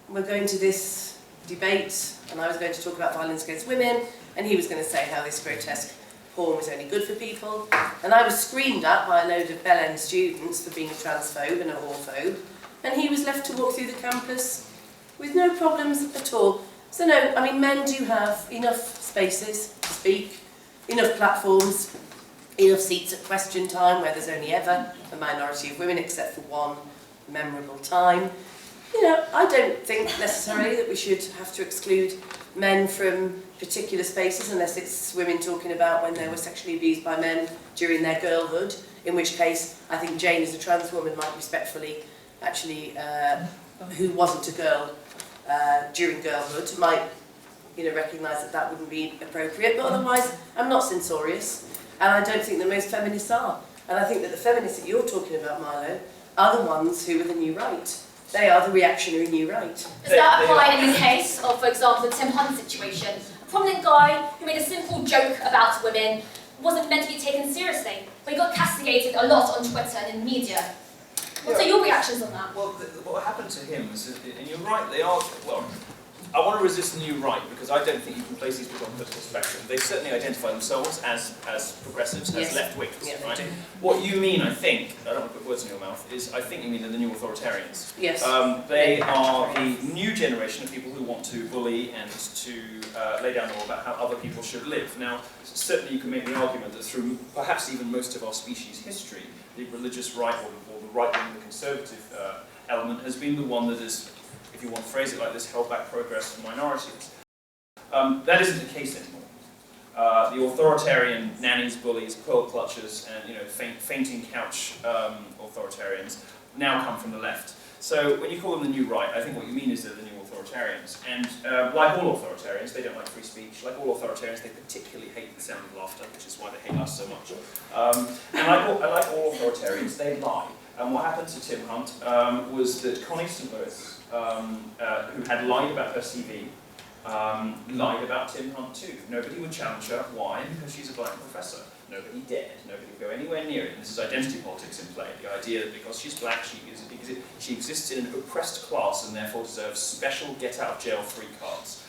were going to this debate, and I was going to talk about violence against women, and he was going to say how this grotesque porn was only good for people, and I was screamed at by a load of Bell End students for being a transphobe and a whorephobe, and he was left to walk through the campus with no problems at all. So no, I mean, men do have enough spaces to speak, enough platforms, enough seats at question time, where there's only ever a minority of women, except for one memorable time. You know, I don't think necessarily that we should have to exclude men from particular spaces unless it's women talking about when they were sexually abused by men during their girlhood, in which case I think Jane, as a trans woman, might respectfully actually, who wasn't a girl during girlhood, might, you know, recognise that that wouldn't be appropriate. But otherwise, I'm not censorious, and I don't think that most feminists are. And I think that the feminists that you're talking about, Milo, are the ones who are the new right. They are the reactionary new right. Does that apply in the case of, for example, the Tim Hunt situation? A prominent guy who made a simple joke about women wasn't meant to be taken seriously, but he got castigated a lot on Twitter and in media. What are your reactions on that? Well, what happened to him was, and you're right, they are, well, I want to resist the new right, because I don't think you can place these people on political spectrum. They certainly identify themselves as progressives, as left-wingers, yeah, right? What you mean, I think, I don't want to put words in your mouth, is I think you mean they're the new authoritarians. Yes. They are the new generation of people who want to bully and to lay down the law about how other people should live. Now, certainly you can make the argument that through perhaps even most of our species' history, the religious right or the right-wing, the conservative element has been the one that has, if you want to phrase it like this, held back progress for minorities. That isn't the case anymore. The authoritarian nannies, bullies, pearl clutchers, and fainting couch authoritarians now come from the left. So when you call them the new right, I think what you mean is they're the new authoritarians. And like all authoritarians, they don't like free speech. Like all authoritarians, they particularly hate the sound of laughter, which is why they hate us so much. And like all authoritarians, they lie. And what happened to Tim Hunt was that Connie St. Louis, who had lied about her CV, lied about Tim Hunt too. Nobody would challenge her. Why? Because she's a black professor. Nobody dared. Nobody would go anywhere near it. And this is identity politics in play. The idea that because she's black, she exists in an oppressed class and therefore deserves special get-out-of-jail-free cards.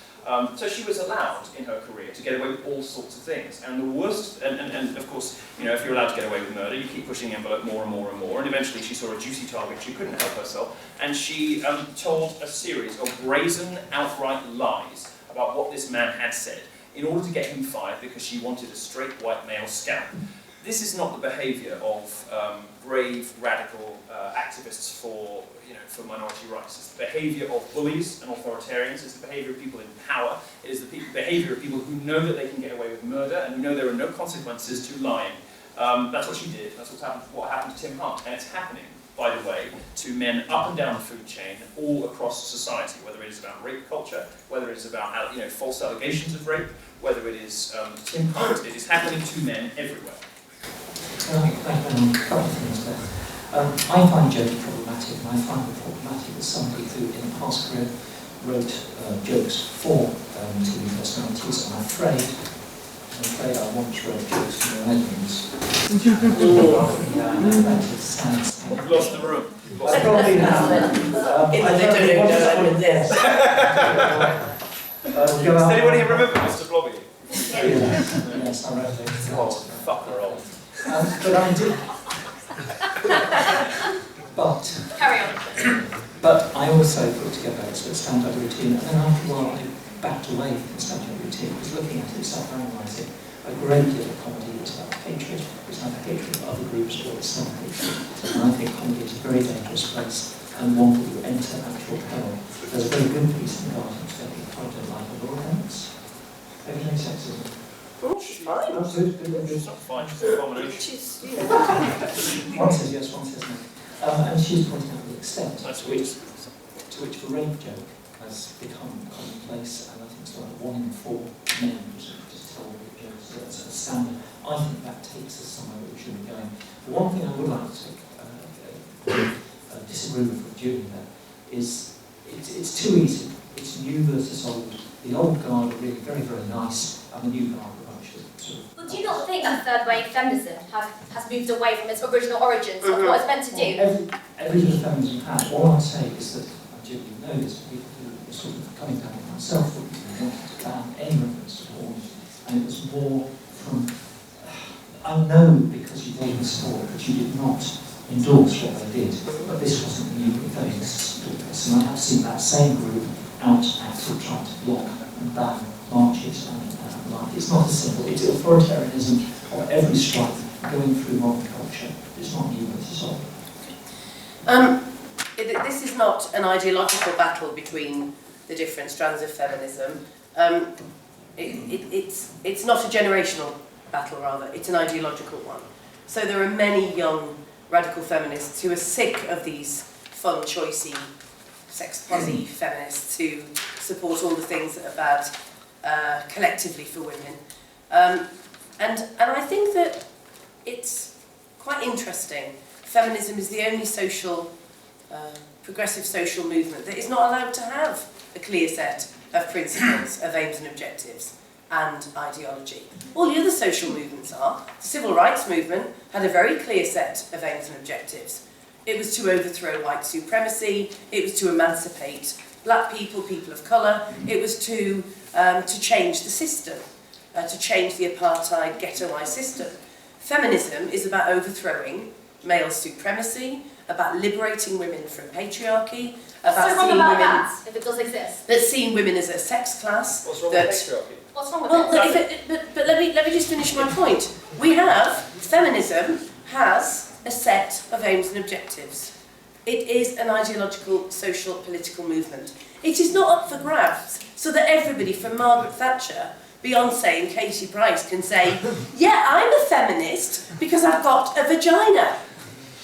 So she was allowed in her career to get away with all sorts of things. And the worst, and of course, if you're allowed to get away with murder, you keep pushing the envelope more and more and more. And eventually she saw a juicy target. She couldn't help herself. And she told a series of brazen, outright lies about what this man had said in order to get him fired because she wanted a straight white male scalp. This is not the behaviour of brave, radical activists for minority rights. It's the behaviour of bullies and authoritarians. It's the behaviour of people in power. It is the behaviour of people who know that they can get away with murder and who know there are no consequences to lying. That's what she did. That's what happened to Tim Hunt. And it's happening, by the way, to men up and down the food chain, all across society, whether it is about rape culture, whether it's about false allegations of rape, whether it is Tim Hunt. It is happening to men everywhere. A couple of things there. I find jokes problematic, and I find it problematic as somebody who in the past career wrote jokes for TV personalities. I'm afraid I once wrote jokes for your enemies. You've lost the room. I probably have. Does anybody remember Mr. Blobby? Yes, I wrote those. Oh, fucker old. But I did. Carry on. But I also put together a sort of stand-up routine, and then after a while I backed away from the stand-up routine, because looking at it, self-analysing, a great deal of comedy is about hatred. It's either hatred of other groups or it's self-hatred. And I think comedy is a very dangerous place and want that you enter actual peril. There's a very good piece in the Guardian today, I don't like the law against. Everything sexism. Oh, she's fine. Oh, good. It's not fine, it's an abomination. She's, you know. One says yes, one says no. And she's pointing out the extent That's to which the rape joke has become commonplace, and I think it's like 1 in 4 men just tell rape jokes as a standard. I think that takes us somewhere that we shouldn't be going. The one thing I would like to disagree with Julie there is it's too easy. It's new versus old. The old guard are really very, very nice, and the new guard are actually sort of... Well, do you not think that third wave feminism has moved away from its original origins of what it's meant to do? Everything feminism has. All I'd say is that, and Julie knows this, people who were sort of coming down with myself that we wanted to ban any reference to porn, and it was more from... I know because you gave me support that you did not endorse what they did, but this wasn't the new feminists doing this, and I have seen that same group out actually trying to block and ban marches and like. It's not as simple. It's authoritarianism of every stripe going through modern culture. It's not new versus old. This is not an ideological battle between the different strands of feminism. It's not a generational battle, rather. It's an ideological one. So there are many young radical feminists who are sick of these fun, choicey, sex-posy feminists who support all the things that are bad collectively for women. And I think that it's quite interesting. Feminism is the only social, progressive social movement that is not allowed to have a clear set of principles, of aims and objectives, and ideology. All the other social movements are. The civil rights movement had a very clear set of aims and objectives. It was to overthrow white supremacy, it was to emancipate black people, people of colour, it was to change the system, to change the apartheid ghettoised system. Feminism is about overthrowing male supremacy, about liberating women from patriarchy, about so seeing about women... that, if it does exist? But seeing women as a sex class. What's wrong that, with patriarchy? What's wrong with well, it? but let me just finish my point. We have, feminism has a set of aims and objectives. It is an ideological, social, political movement. It is not up for grabs so that everybody from Margaret Thatcher, Beyonce and Katie Price can say, yeah, I'm a feminist because I've got a vagina.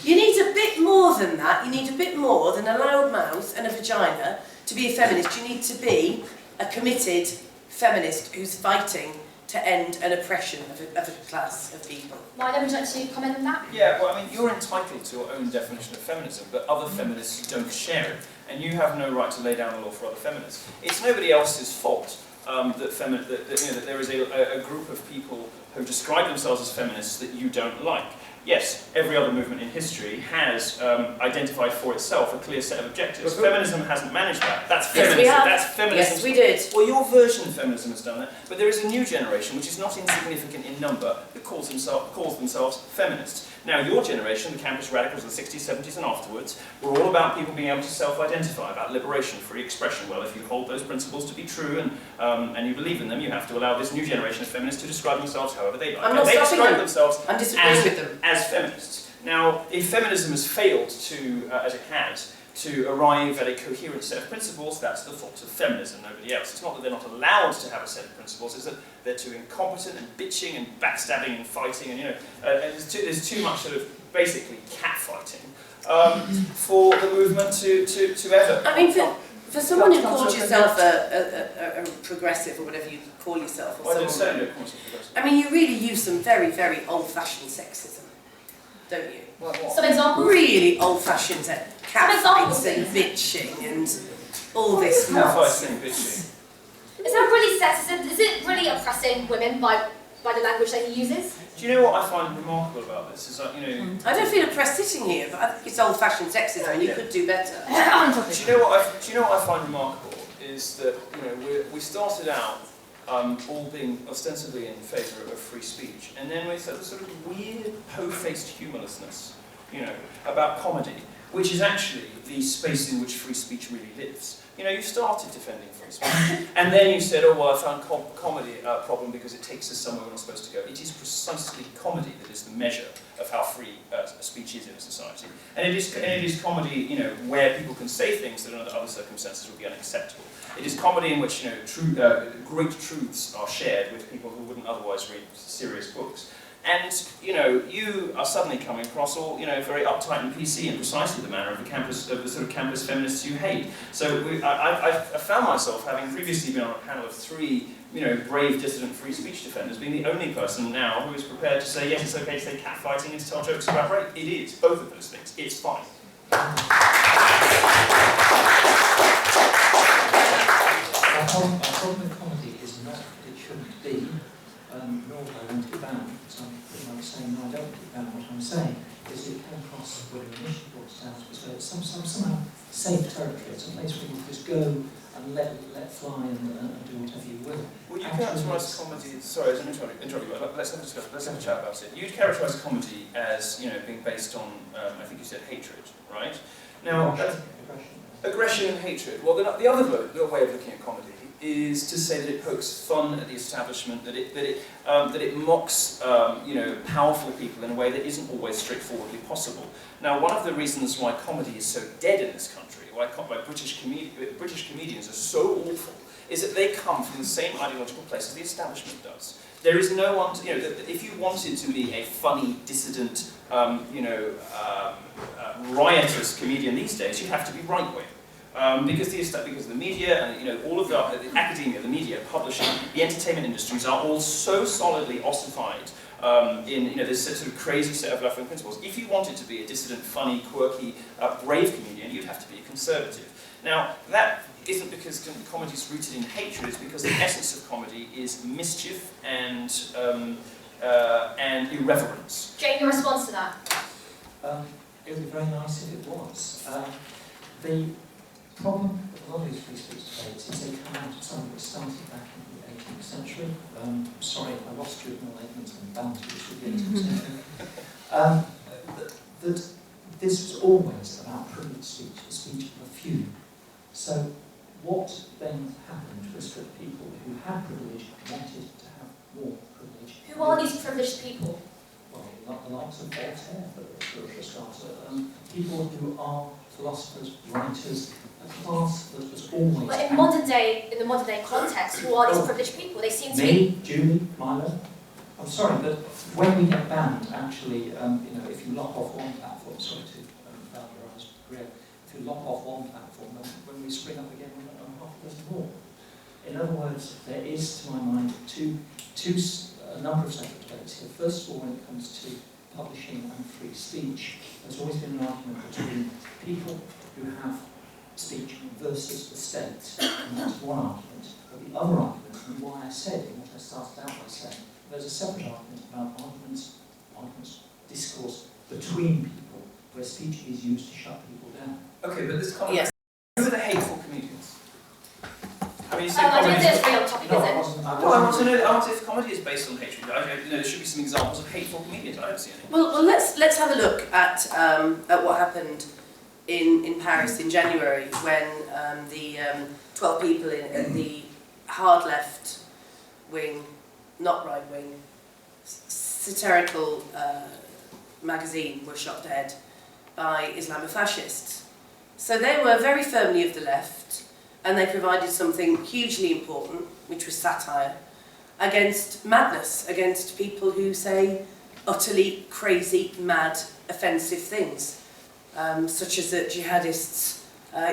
You need a bit more than that. You need a bit more than a loud mouth and a vagina to be a feminist. You need to be a committed feminist who's fighting to end an oppression of a class of people. Milo, would you like to comment on that? Yeah, well, I mean, you're entitled to your own definition of feminism, but other feminists don't share it, and you have no right to lay down the law for other feminists. It's nobody else's fault that there is a group of people who describe themselves as feminists that you don't like. Yes, every other movement in history has identified for itself a clear set of objectives. Feminism hasn't managed that. That's feminism. Yes, we have. That's feminism. Yes, we did. Well, your version of feminism has done that, but there is a new generation, which is not insignificant in number, that calls themselves feminists. Now, your generation, the campus radicals of the 60s, 70s, and afterwards, were all about people being able to self-identify, about liberation, free expression. Well, if you hold those principles to be true and you believe in them, you have to allow this new generation of feminists to describe themselves however they like. I'm not they stopping describe them. themselves I'm disagreeing with them. as feminists. Now, if feminism has failed to, as it has, to arrive at a coherent set of principles, that's the fault of feminism, nobody else. It's not that they're not allowed to have a set of principles, it's that they're too incompetent and bitching and backstabbing and fighting, and there's too much sort of basically catfighting for the movement to ever. I mean, for someone who calls yourself a progressive or whatever you call yourself, or Well, I didn't say someone, no comments on progressive. I mean, you really use some very, very old-fashioned sexism, don't you? Some examples? Really old-fashioned catfights examples, and bitching and all this nonsense. Catfighting, bitching. Is that really sexist? Is it really oppressing women by the language that he uses? Do you know what I find remarkable about this? Is that, I don't feel oppressed sitting here, but I think it's old-fashioned sexism and you could do better. Do you know what I find remarkable is that we started out all being ostensibly in favour of free speech, and then we had this sort of weird po-faced humorlessness, about comedy, which is actually the space in which free speech really lives. You know, you started defending free speech, and then you said, oh, well, I found comedy a problem because it takes us somewhere we're not supposed to go. It is precisely comedy that is the measure of how free speech is in a society. And it is comedy, you know, where people can say things that under other circumstances would be unacceptable. It is comedy in which, you know, great truths are shared with people who wouldn't otherwise read serious books. And, you know, you are suddenly coming across all, you know, very uptight and PC in precisely the manner of the sort of campus feminists you hate. So I found myself, having previously been on a panel of 3, you know, brave dissident free speech defenders, being the only person now who is prepared to say, yes, it's okay to say catfighting and to tell jokes about rape. It is, both of those things. It's fine. Our problem with comedy is not that it shouldn't be, nor do I want it banned. So I'm pretty much saying, no, I don't want it banned. What I'm saying is that it came across when we initially brought it out, was that somehow safe territory. It's a place where you can just go and let fly and do whatever you will. Would you characterise comedy? Sorry, I was interrupt you, but let's have a chat about it. You'd characterise comedy as, you know, being based on, I think you said hatred, right? Now, aggression and hatred. Well, the other way of looking at comedy is to say that it pokes fun at the establishment, that it mocks, you know, powerful people in a way that isn't always straightforwardly possible. Now, one of the reasons why comedy is so dead in this country, why British comedians are so awful, is that they come from the same ideological place as the establishment does. There is no one, you know, if you wanted to be a funny, dissident, you know, riotous comedian these days, you have to be right-wing. Because the media and, you know, all of the academia, the media, publishing, the entertainment industries are all so solidly ossified in, you know, this sort of crazy set of left-wing principles. If you wanted to be a dissident, funny, quirky, brave comedian, you'd have to be a conservative. Now, that isn't because comedy is rooted in hatred, it's because the essence of comedy is mischief and irreverence. Jane, your response to that? It would be very nice if it was. The problem with a lot of these free speech debates is they come out of something that started back in the 18th century. Sorry, I lost you in the late and bound to the 18th century. That this was always about privileged speech, the speech of a few. So what then happened was that people who had privilege wanted to have more privilege. Who are these privileged people? Well, the likes of Voltaire, for a starter. People who are philosophers, writers, a class that was always... But in the modern day context, who are these privileged people? They seem to be... Me, Julie, Milo. I'm sorry, but when we get banned, actually, you know, if you lock off one platform, sorry to valorise career, if you lock off one platform, then when we spring up again, we're not half a dozen more. In other words, there is, to my mind, a number of separate debates here. First of all, when it comes to publishing and free speech, there's always been an argument between people who have speech versus the state, and that's one argument. But the other argument, and why I said in what I started out by saying, there's a separate argument about arguments, discourse between people, where speech is used to shut people down. Okay, but this comment, yes. Who are the hateful comedians? I mean, you say I don't comedy think it's a real topic, is it? I want to know if comedy is based on hatred. You know, there should be some examples of hateful comedians. I don't see any. Well, let's have a look at what happened in Paris in January when the 12 people in the hard left wing, not right wing, satirical magazine were shot dead by Islamofascists. So they were very firmly of the left, and they provided something hugely important, which was satire, against madness, against people who say utterly crazy, mad, offensive things, such as that jihadists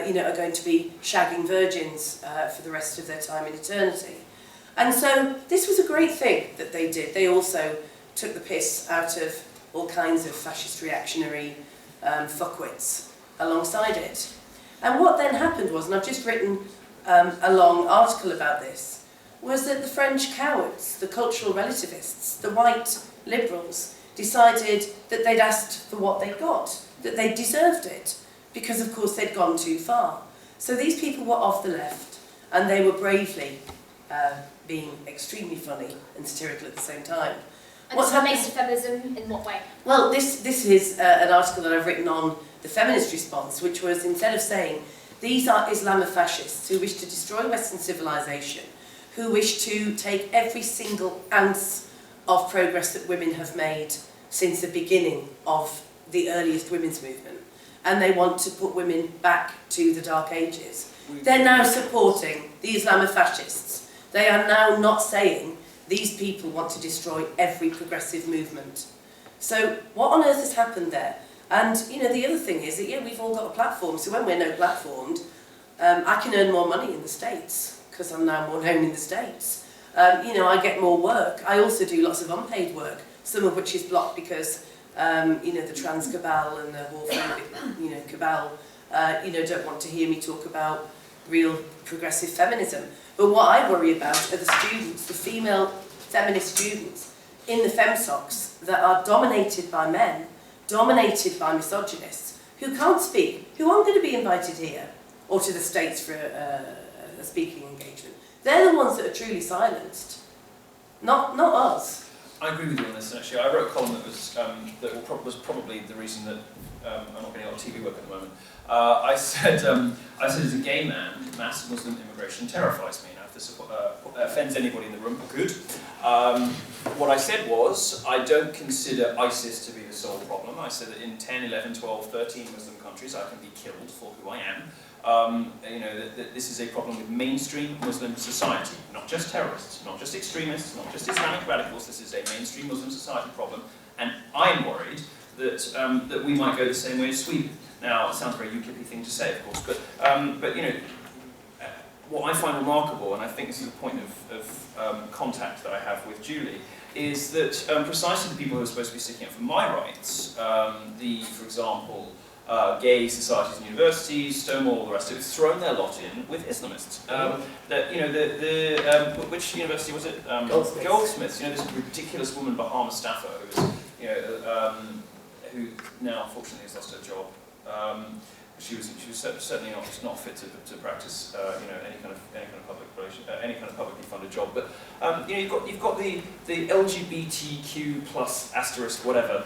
you know, are going to be shagging virgins for the rest of their time in eternity. And so this was a great thing that they did. They also took the piss out of all kinds of fascist reactionary fuckwits alongside it. And what then happened was, and I've just written a long article about this, was that the French cowards, the cultural relativists, the white liberals, decided that they'd asked for what they got, that they deserved it, because of course they'd gone too far. So these people were of the left, and they were bravely being extremely funny and satirical at the same time. And so that makes feminism in what way? Well, this is an article that I've written on the feminist response, which was instead of saying, these are Islamofascists who wish to destroy Western civilization, who wish to take every single ounce of progress that women have made since the beginning of the earliest women's movement, and they want to put women back to the Dark Ages. They're now supporting the Islamofascists. They are now not saying these people want to destroy every progressive movement. So what on earth has happened there? And you know, the other thing is that yeah, we've all got a platform, so when we're no platformed, I can earn more money in the States, because I'm now more known in the States. You know, I get more work. I also do lots of unpaid work, some of which is blocked because you know, the trans cabal and the homophobic, you know, cabal, you know, don't want to hear me talk about real progressive feminism. But what I worry about are the students, the female feminist students in the FemSocs that are dominated by men, dominated by misogynists, who can't speak, who aren't going to be invited here or to the States for a speaking engagement. They're the ones that are truly silenced, not us. I agree with you on this, actually. I wrote a column that was probably the reason that I'm not getting a lot of TV work at the moment. I said as a gay man, mass Muslim immigration terrifies me. Now, if this offends anybody in the room, good. What I said was, I don't consider ISIS to be the sole problem. I said that in 10, 11, 12, 13 Muslim countries, I can be killed for who I am. You know, that this is a problem with mainstream Muslim society, not just terrorists, not just extremists, not just Islamic radicals. This is a mainstream Muslim society problem, and I'm worried that that we might go the same way as Sweden. Now, it sounds a very UKIP-y thing to say, of course, but you know, what I find remarkable, and I think this is a point of contact that I have with Julie, is that precisely the people who are supposed to be sticking up for my rights, for example, gay societies and universities, Stonewall, all the rest of it, have thrown their lot in with Islamists. That, you know, which university was it? Goldsmiths. Goldsmiths. You know, this ridiculous woman, Bahar Mustafa, who was, you know, who now fortunately has lost her job. She was certainly not fit to practice, you know, any kind of public relation, any kind of publicly funded job. But you know, you've got the LGBTQ plus asterisk whatever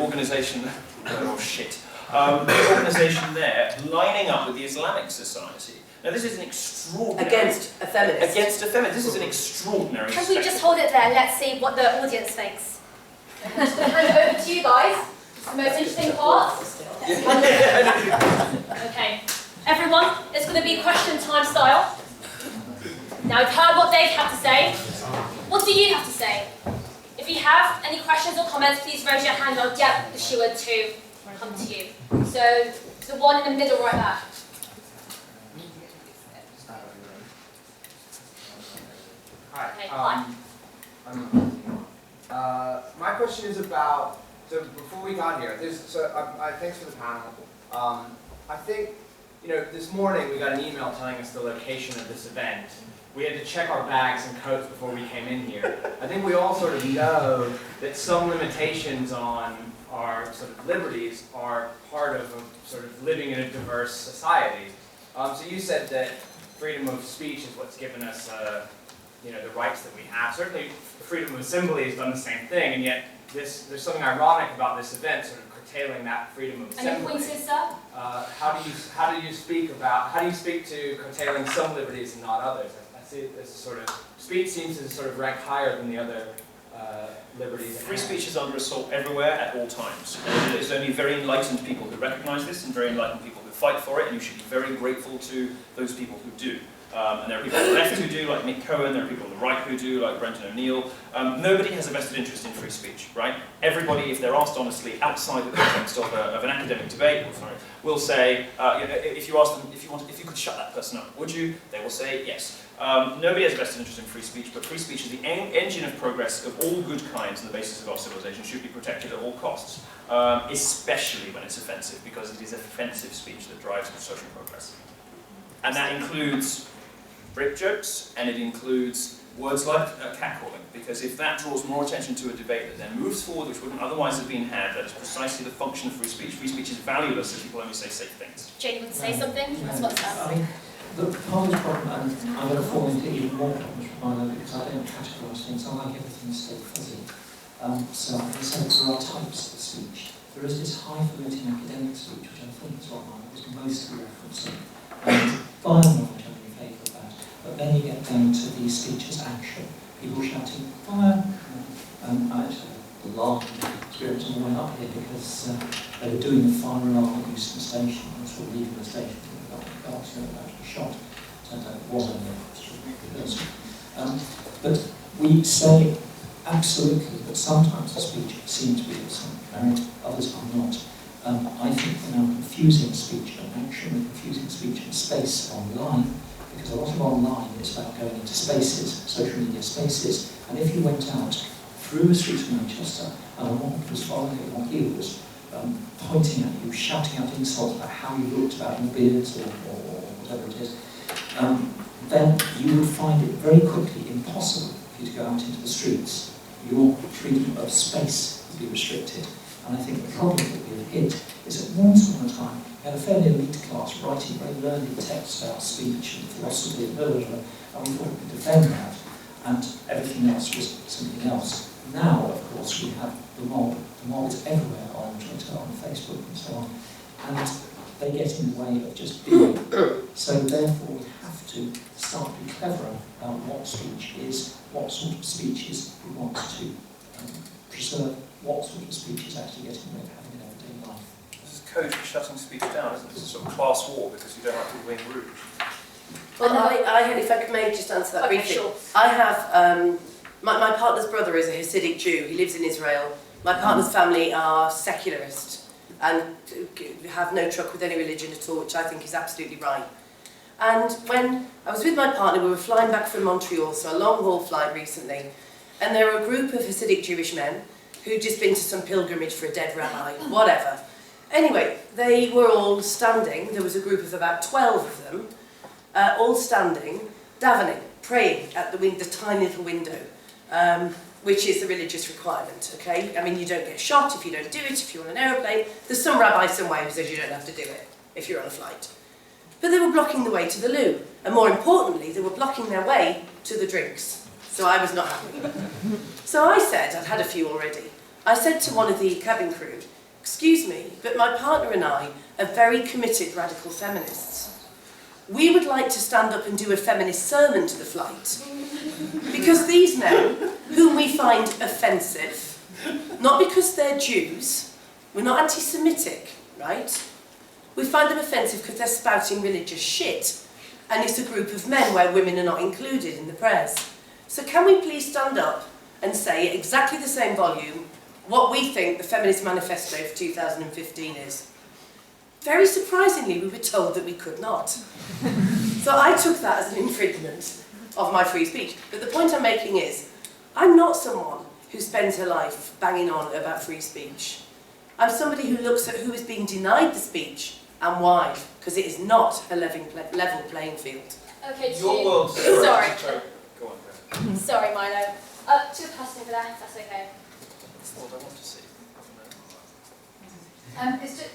organisation. Oh shit. The organisation there lining up with the Islamic Society. Now this is an extraordinary... Against a feminist. Against a feminist. This is an extraordinary Can we just hold it there and let's see what the audience thinks? I'm just going to hand it over to you guys. It's the most interesting part. Okay. Everyone, it's going to be question time style. Now we've heard what they have to say. What do you have to say? If you have any questions or comments, please raise your hand and I'll get the steward to come to you. So, the one in the middle right there. Hi. Okay, My question is about, so before we got here, thanks for the panel. I think, you know, this morning we got an email telling us the location of this event. We had to check our bags and coats before we came in here. I think we all sort of know that some limitations on our sort of liberties are part of sort of living in a diverse society. So you said that freedom of speech is what's given us, you know, the rights that we have. Certainly, freedom of assembly has done the same thing, and yet there's something ironic about this event, sort of curtailing that freedom of assembly. any points, sir? How do you speak to curtailing some liberties and not others? I see it as a sort of speech seems to sort of rank higher than the other liberties. Free speech is under assault everywhere at all times. And it's only very enlightened people who recognise this and very enlightened people who fight for it, and you should be very grateful to those people who do. And there are people on the left who do, like Nick Cohen, there are people on the right who do, like Brendan O'Neill. Nobody has a vested interest in free speech, right? Everybody, if they're asked honestly, outside the context of an academic debate, will say, you know, if you ask them, if you could shut that person up, would you? They will say yes. Nobody has a vested interest in free speech, but free speech is the engine of progress of all good kinds and the basis of our civilization, should be protected at all costs, especially when it's offensive, because it is offensive speech that drives social progress. And that includes rape jokes, and it includes words like catcalling, because if that draws more attention to a debate that then moves forward, which wouldn't otherwise have been had, that is precisely the function of free speech. Free speech is valueless if people only say safe things. Jane, you want to say something? That's what's up. I mean, the part of the problem, and I'm going to fall into even more problems with Milo because I don't categorise things. I like everything to stay fuzzy. So I'm going to say there are types of speech. there is this highfalutin academic speech, which I think is what Milo was mostly referencing. And by and large, I'm in favour of that. But then you get down to these speeches action. People shouting, fire! I actually had a large experience on the way up here because they were doing the fire alarm at Euston Station. And sort of leaving the station, thinking about the guards who were actually shot. Turns out it was only a person. But we say absolutely that sometimes the speech seems to be of some merit, others are not. I think we're now confusing speech and action, we're confusing speech and space online, because a lot of online is about going into spaces, social media spaces, and if you went out through the streets of Manchester and a woman was following you on heels, pointing at you, shouting out insults about how you looked, about your beards or whatever it is, then you would find it very quickly impossible for you to go out into the streets. Your freedom of space would be restricted. And I think the problem that we have hit is that once upon a time, we had a fairly elite class writing very learned texts about speech and philosophy and blah, blah, blah, and we thought we could defend that, and everything else was something else. Now, of course, we have the mob. The mob is everywhere on Twitter, on Facebook, and so on. And they get in the way of just being. So therefore, we have to start to be cleverer about what speech is, what sort of speeches we want to preserve, what sort of speech is actually getting in the way of having an everyday life. This is code for shutting speech down, isn't it? It's a sort of class war because you don't like people being rude. Well, if I may just answer that briefly. Sure. I have, my partner's brother is a Hasidic Jew. He lives in Israel. My partner's family are secularist and have no truck with any religion at all, which I think is absolutely right. And when I was with my partner, we were flying back from Montreal, so a long-haul flight recently, and there were a group of Hasidic Jewish men who'd just been to some pilgrimage for a dead rabbi, whatever. Anyway, they were all standing. There was a group of about 12 of them, all standing, davening, praying at the tiny little window, which is a religious requirement, okay? I mean, you don't get shot if you don't do it, if you're on an aeroplane. There's some rabbi somewhere who says you don't have to do it if you're on a flight. But they were blocking the way to the loo. And more importantly, they were blocking their way to the drinks. So I was not happy. So I said, I'd had a few already, I said to one of the cabin crew, excuse me, but my partner and I are very committed radical feminists. We would like to stand up and do a feminist sermon to the flight. Because these men, whom we find offensive, not because they're Jews, we're not anti-Semitic, right? We find them offensive because they're spouting religious shit, and it's a group of men where women are not included in the prayers. So can we please stand up and say at exactly the same volume what we think the Feminist Manifesto for 2015 is? Very surprisingly, we were told that we could not. So I took that as an infringement of my free speech. But the point I'm making is, I'm not someone who spends her life banging on about free speech. I'm somebody who looks at who is being denied the speech and why, because it is not a level playing field. Okay, Your world. Sorry. Go on. Sorry, Milo. To the person over there, if that's okay. That's what I want to see.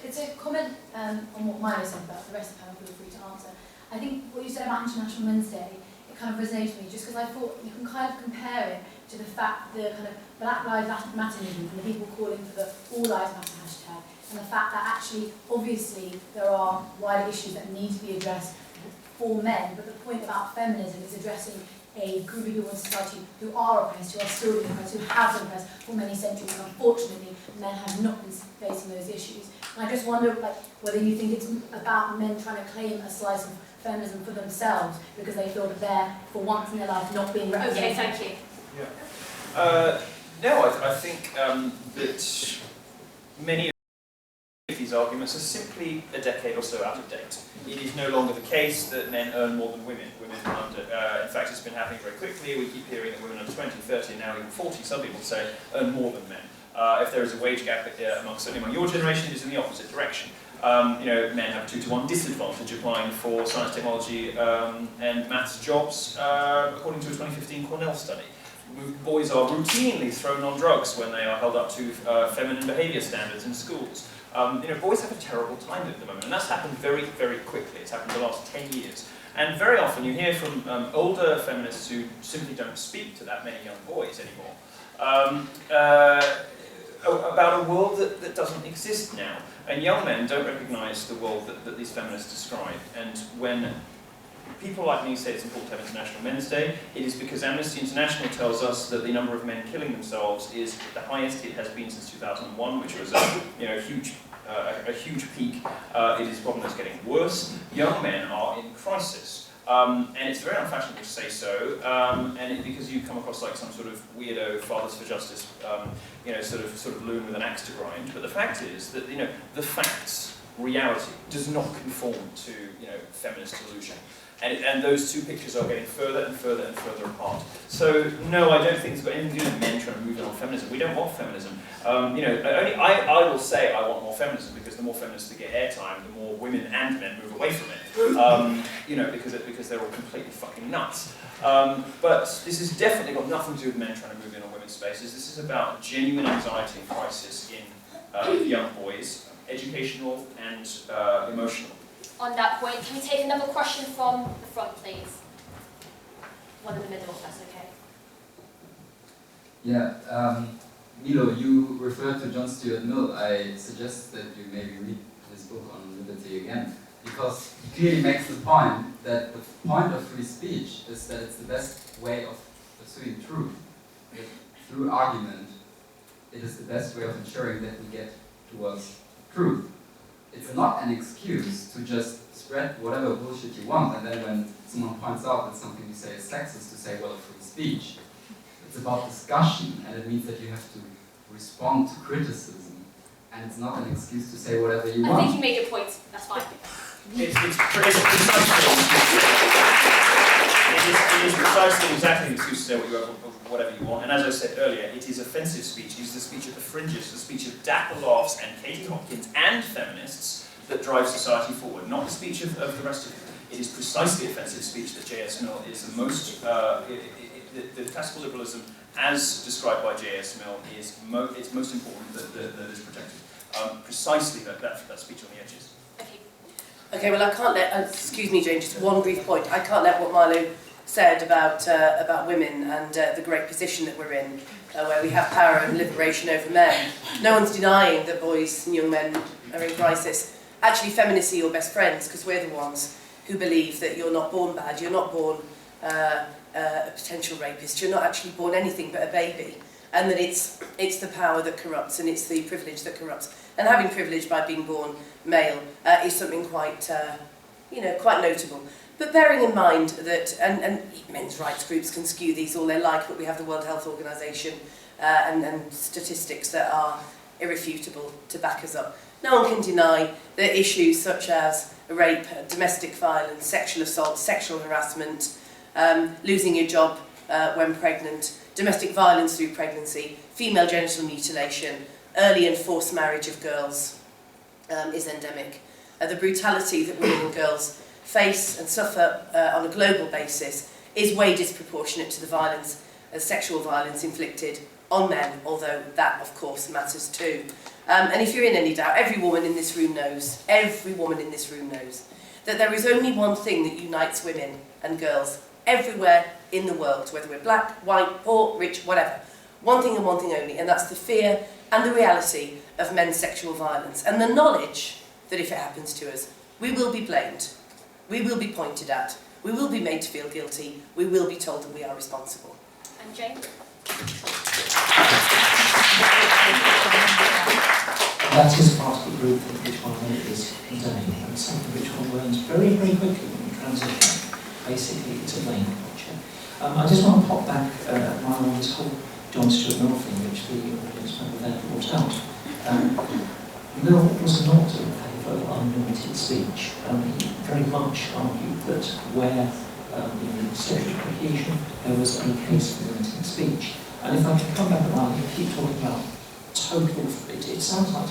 It's a comment on what Milo said about the rest of the panel, feel free to answer. I think what you said about International Women's Day, it kind of resonated with me, just because I thought you can kind of compare it to the fact, the kind of Black Lives Matter movement, and the people calling for the All Lives Matter hashtag, and the fact that actually, obviously, there are wider issues that need to be addressed for men, but the point about feminism is addressing a group of people in society who are oppressed, who are still being oppressed, who have been oppressed for many centuries, and unfortunately, men have not been facing those issues. And I just wonder whether you think it's about men trying to claim a slice of feminism for themselves because they feel that they're, for once in their life, not being represented. Okay, thank you. Yeah. No, I think that many of these arguments are simply a decade or so out of date. It is no longer the case that men earn more than women. In fact, it's been happening very quickly. We keep hearing that women under 20, 30, and now even 40, some people say, earn more than men. If there is a wage gap certainly among your generation, it is in the opposite direction. Men have a 2-to-1 disadvantage applying for science, technology, and maths jobs, according to a 2015 Cornell study. Boys are routinely thrown on drugs when they are held up to feminine behaviour standards in schools. Boys have a terrible time at the moment, and that's happened very, very quickly. It's happened the last 10 years. And very often you hear from older feminists who simply don't speak to that many young boys anymore, about a world that doesn't exist now. And young men don't recognise the world that these feminists describe. And when people like me say it's important to have International Men's Day, it is because Amnesty International tells us that the number of men killing themselves is the highest it has been since 2001, which was a huge peak. It is a problem that's getting worse. Young men are in crisis. And it's very unfashionable to say so, because you come across like some sort of weirdo Fathers for Justice, sort of loon with an axe to grind. But the fact is that the facts, reality, does not conform to feminist illusion. And those two pictures are getting further and further and further apart. So no, I don't think it's got anything to do with men trying to move on feminism. We don't want feminism. I will say I want more feminism because the more feminists that get airtime, the more women and men move away from it. Because they're all completely fucking nuts. But this has definitely got nothing to do with men trying to move in on women's spaces. This is about genuine anxiety and crisis in young boys, educational and emotional. On that point, can we take another question from the front, please? One in the middle, if that's okay. Yeah, Milo, you referred to John Stuart Mill. I suggest that you maybe read his book on liberty again, because he clearly makes the point that the point of free speech is that it's the best way of pursuing truth. That through argument, it is the best way of ensuring that we get towards truth. It's not an excuse to just spread whatever bullshit you want, and then when someone points out that something you say is sexist, to say, well, free speech. It's about discussion, and it means that you have to respond to criticism, and it's not an excuse to say whatever you want. I think you made your point. That's fine. It is precisely exactly an excuse to say whatever you want. And as I said earlier, it is offensive speech. It is the speech at the fringes, the speech of dapper laughs and Katie Hopkins and feminists that drives society forward, not the speech of the rest of it. It is precisely offensive speech that J.S. Mill is the most, the classical liberalism as described by J.S. Mill is it's most important that is protected. Precisely that speech on the edges. Okay, well I can't let, excuse me Jane, just one brief point. I can't let what Milo said about women and the great position that we're in, where we have power and liberation over men. No one's denying that boys and young men are in crisis. Actually, feminists are your best friends, because we're the ones who believe that you're not born bad, you're not born a potential rapist, you're not actually born anything but a baby, and that it's the power that corrupts and it's the privilege that corrupts. And having privilege by being born male is something quite notable. But bearing in mind that, and men's rights groups can skew these all they like, but we have the World Health Organization and statistics that are irrefutable to back us up. No one can deny that issues such as rape, domestic violence, sexual assault, sexual harassment, losing your job when pregnant, domestic violence through pregnancy, female genital mutilation, early and forced marriage of girls is endemic. The brutality that women and girls face and suffer on a global basis is way disproportionate to the violence, sexual violence inflicted on men, although that of course matters too. And if you're in any doubt, every woman in this room knows that there is only one thing that unites women and girls everywhere in the world, whether we're black, white, poor, rich, whatever. One thing and one thing only, and that's the fear and the reality of men's sexual violence, and the knowledge that if it happens to us, we will be blamed, we will be pointed at, we will be made to feel guilty, we will be told that we are responsible. And Jane? That is part of the group which one is condemning, and something which one learns very, very quickly when you transition. Basically, it's a blame culture. I just want to pop back on this whole John Stuart Mill thing, which the audience member there brought out. Mill was not in favour of unlimited speech. He very much argued that where in the state of cohesion there was a case for limiting speech. And if I can come back around and keep talking about total, it sounds like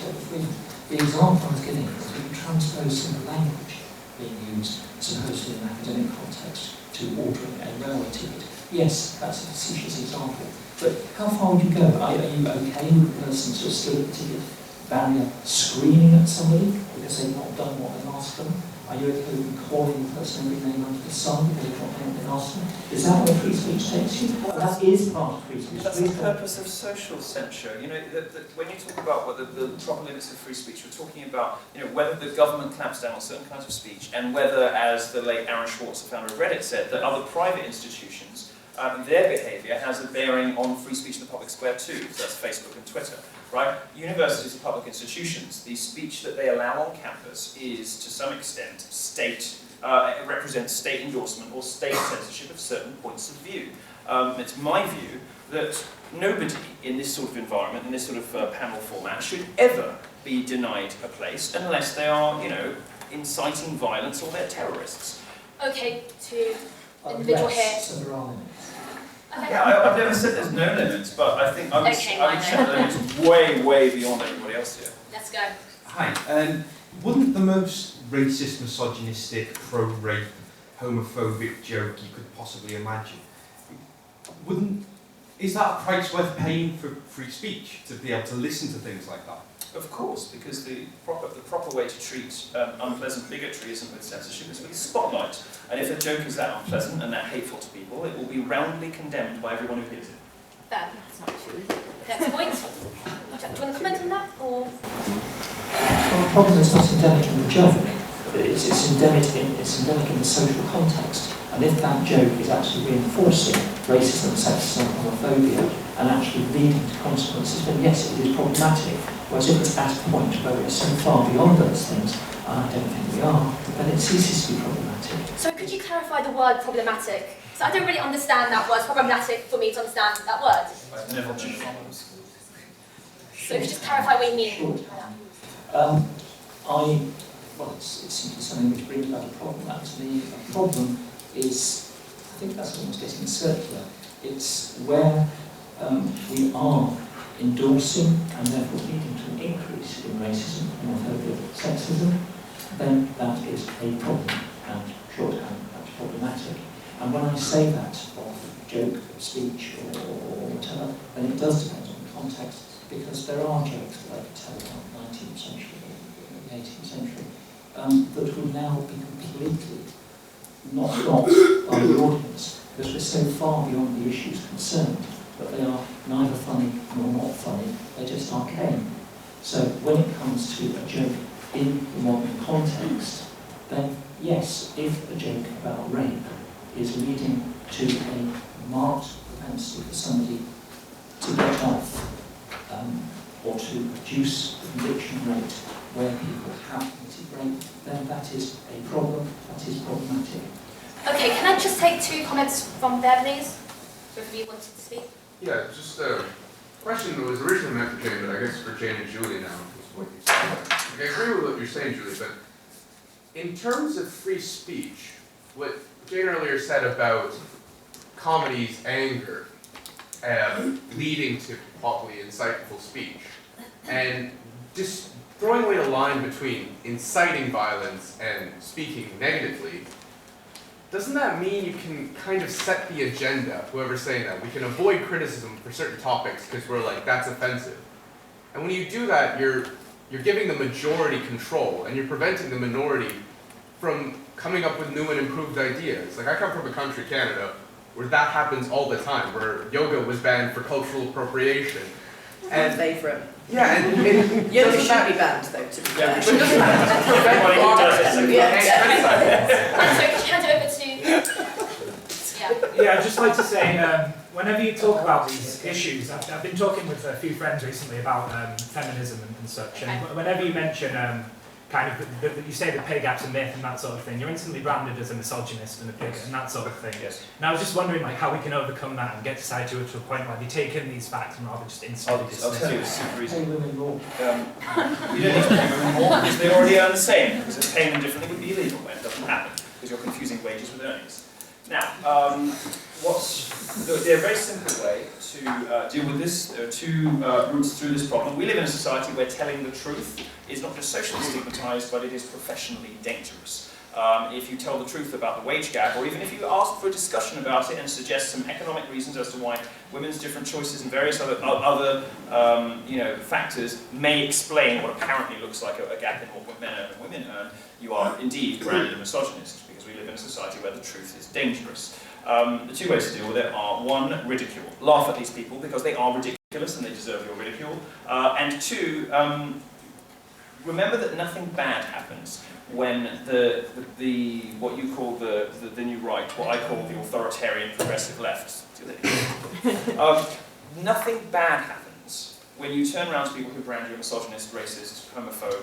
the example I was giving is that you transpose simple language being used, supposedly in an academic context, to ordering a railway ticket. Yes, that's a facetious example. But how far would you go? Are you okay with the person sort of still at the ticket barrier screaming at somebody because they've not done what they've asked them? Are you okay with calling the person every name under the sun if they drop anything else? Is that where free speech takes you? Well, that is part of free speech. That's the purpose of social censure. You know, when you talk about what the proper limits of free speech, we're talking about, you know, whether the government clamps down on certain kinds of speech, and whether, as the late Aaron Schwartz, the founder of Reddit, said, that other private institutions, their behaviour has a bearing on free speech in the public square too. So that's Facebook and Twitter. Right? Universities are public institutions. The speech that they allow on campus is, to some extent, it represents state endorsement or state censorship of certain points of view. It's my view that nobody in this sort of environment, in this sort of panel format, should ever be denied a place unless they are, you know, inciting violence or they're terrorists. Okay, to individual here. So there are limits. Okay. Yeah, I've never said there's no limits, but I think I would set the limits way, way beyond everybody else here. Let's go. Hi. Wouldn't the most racist, misogynistic, pro-rape, homophobic joke you could possibly imagine, is that a price worth paying for free speech, to be able to listen to things like that? Of course, because the proper way to treat unpleasant bigotry isn't with censorship, it's with a spotlight. And if a joke is that unpleasant and that hateful to people, it will be roundly condemned by everyone who hears it. Fair. That's not true. Next point. Do you want to comment on that, or? Well, the problem is not endemic in the joke. It's endemic in the social context. And if that joke is actually reinforcing racism, sexism, homophobia, and actually leading to consequences, then yes, it is problematic. Whereas if it's at a point where we're so far beyond those things, and I don't think we are, then it ceases to be problematic. So could you clarify the word problematic? So I don't really understand that word. It's problematic for me to understand that word. I've never been. So could you just clarify what you mean? Sure. Well, it's simply something which brings about a problem. And to me, a problem is, I think that's almost getting circular. It's where we are endorsing and therefore leading to an increase in racism, homophobia, sexism, then that is a problem, and shorthand, that's problematic. And when I say that of joke, of speech, or whatever, then it does depend on the context, because there are jokes that I could tell about the 19th century or the 18th century that would now be completely not got by the audience, because we're so far beyond the issues concerned that they are neither funny nor not funny, they're just arcane. So when it comes to a joke in the modern context, then yes, if a joke about rape is leading to a marked propensity for somebody to get off or to reduce the conviction rate where people have committed rape, then that is a problem, that is problematic. Okay, can I just take two comments from there, please? If you wanted to speak. Yeah, just a question that was originally meant for Jane, but I guess for Jane and Julie now, is what you said. Like, I agree with what you're saying, Julie, but in terms of free speech, what Jane earlier said about comedy's anger leading to probably insightful speech, and just throwing away the line between inciting violence and speaking negatively, doesn't that mean you can kind of set the agenda, whoever's saying that? We can avoid criticism for certain topics because we're like, that's offensive. And when you do that, you're giving the majority control, and you're preventing the minority from coming up with new and improved ideas. Like, I come from a country, Canada, where that happens all the time, where yoga was banned for cultural appropriation. And favourite. Yeah, and Yoga should be banned, though, to be fair. but it doesn't have to prevent violence. I'm sorry, could you hand it over to... Yeah, I'd just like to say, whenever you talk about these issues, I've been talking with a few friends recently about feminism and such, and whenever you mention kind of, you say the pay gap's a myth and that sort of thing, you're instantly branded as a misogynist and a bigot and that sort of thing. Yes. And I was just wondering like how we can overcome that and get society to a point where they take in these facts and rather just instantly dismiss I'll tell you a them. simple reason. Pay women more. You don't need to pay women more because they already earn the same, because if paying them differently would be illegal when it doesn't happen, because you're confusing wages with earnings. Now, there's a very simple way to deal with this. There are two routes through this problem. We live in a society where telling the truth is not just socially stigmatized, but it is professionally dangerous. if you tell the truth about the wage gap, or even if you ask for a discussion about it and suggest some economic reasons as to why women's different choices and various other factors may explain what apparently looks like a gap in what men earn and women earn, you are indeed branded a misogynist, because we live in a society where the truth is dangerous. The two ways to deal with it are, one, ridicule. Laugh at these people because they are ridiculous and they deserve your ridicule. And two, remember that nothing bad happens when what you call the new right, what I call the authoritarian progressive left. Nothing bad happens when you turn around to people who brand you a misogynist, racist, homophobe,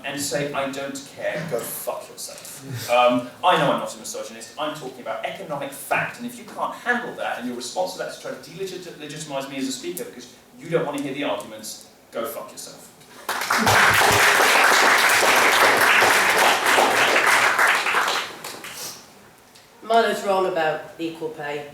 and say, I don't care, go fuck yourself. I know I'm not a misogynist, I'm talking about economic fact, and if you can't handle that, and your response to that is to try to delegitimize me as a speaker because you don't want to hear the arguments, go fuck yourself. Milo's wrong about equal pay.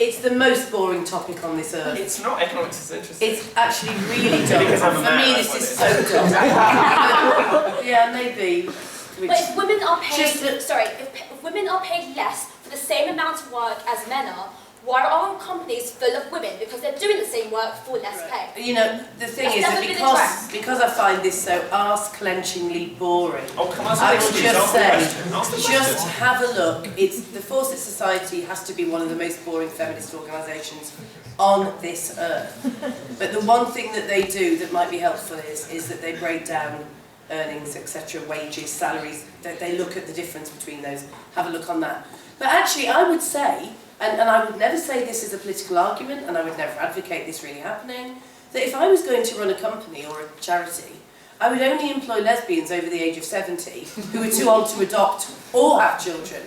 It's the most boring topic on this earth. It's not economics, it's interesting. It's actually really dull. Because I'm a For man, me, that's this is what so it is. dull. Yeah, maybe. But if women are paid, Just to- if women are paid less for the same amount of work as men are, why are our companies full of women? Because they're doing the same work for less pay. You know, the thing That's is that never been addressed. because I find this so arse-clenchingly boring, Oh, come on, I will just say, Ask the just question. have a look. The Fawcett Society has to be one of the most boring feminist organisations on this earth. But the one thing that they do that might be helpful is that they break down earnings, etc., wages, salaries. They look at the difference between those. Have a look on that. But actually, I would say, and I would never say this is a political argument, and I would never advocate this really happening, that if I was going to run a company or a charity, I would only employ lesbians over the age of 70 who are too old to adopt or have children.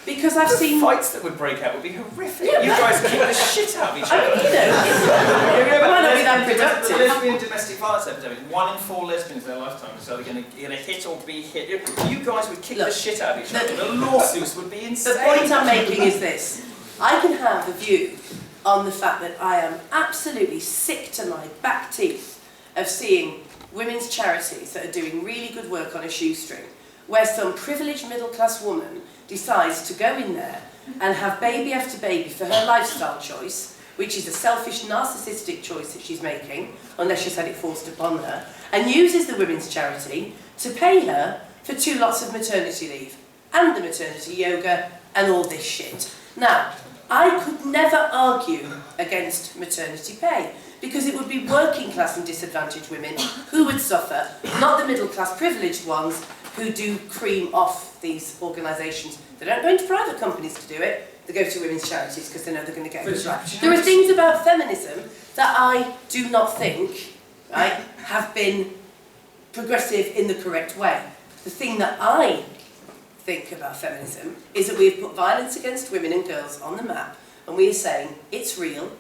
Because I've seen fights that would break out would be horrific. Yeah, you guys kick the shit out of each I other. mean, it might not be that productive. The lesbian domestic violence epidemic, 1 in 4 lesbians in their lifetime is either going to hit or be hit. You guys would kick the shit out of each other. The lawsuits would be insane. The point I'm making is this. I can have a view on the fact that I am absolutely sick to my back teeth of seeing women's charities that are doing really good work on a shoestring, where some privileged middle-class woman decides to go in there and have baby after baby for her lifestyle choice, which is a selfish, narcissistic choice that she's making, unless she's had it forced upon her, and uses the women's charity to pay her for 2 lots of maternity leave, and the maternity yoga, and all this shit. Now, I could never argue against maternity pay, because it would be working class and disadvantaged women who would suffer, not the middle class privileged ones who do cream off these organisations. They don't go into private companies to do it, they go to women's charities because they know they're going to get it right. There are things about feminism that I do not think, right, have been progressive in the correct way. The thing that I think about feminism is that we have put violence against women and girls on the map, and we are saying it's real.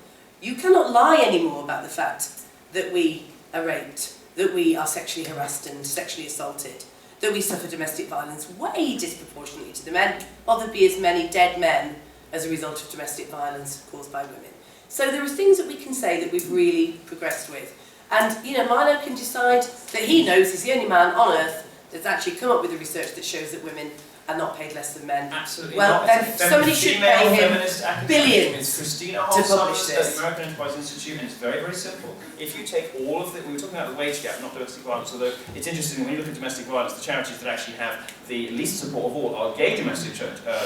You cannot lie anymore about the fact that we are raped, that we are sexually harassed and sexually assaulted, that we suffer domestic violence way disproportionately to the men, or there be as many dead men as a result of domestic violence caused by women. So there are things that we can say that we've really progressed with. And, you know, Milo can decide that he knows he's the only man on earth that's actually come up with the research that shows that women are not paid less than men. Absolutely well, not. then somebody should pay him billions It's Christina to Hall publish Summers at this. the American Enterprise Institute, and it's very, very simple. If you take all of the, we were talking about the wage gap, not domestic violence, although it's interesting when you look at domestic violence, the charities that actually have the least support of all are gay domestic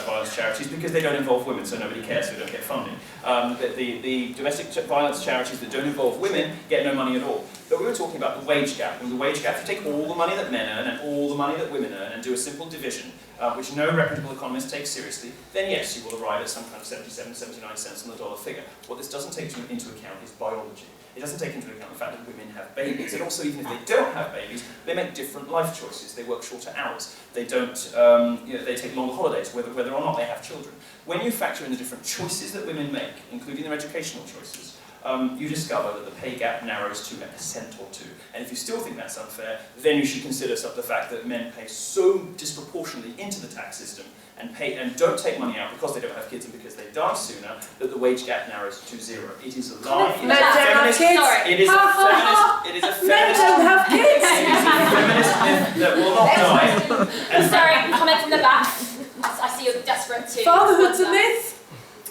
violence charities, because they don't involve women, so nobody cares, so they don't get funding. The domestic violence charities that don't involve women get no money at all. But we were talking about the wage gap, and the wage gap, if you take all the money that men earn and all the money that women earn and do a simple division, which no reputable economist takes seriously, then yes, you will arrive at some kind of 77, 79 cents on the dollar figure. What this doesn't take into account is biology. It doesn't take into account the fact that women have babies, and also even if they don't have babies, they make different life choices. They work shorter hours. They don't, they take longer holidays, whether or not they have children. When you factor in the different choices that women make, including their educational choices, you discover that the pay gap narrows to 1% or 2. And if you still think that's unfair, then you should consider the fact that men pay so disproportionately into the tax system and don't take money out because they don't have kids and because they die sooner, that the wage gap narrows to 0. It is a lie. Men don't have kids. It is a feminist. It is a feminist. Men don't have kids. It is a feminist myth that will not die. And Sorry, comment from the back. I see you're desperate to. Fatherhood's a myth.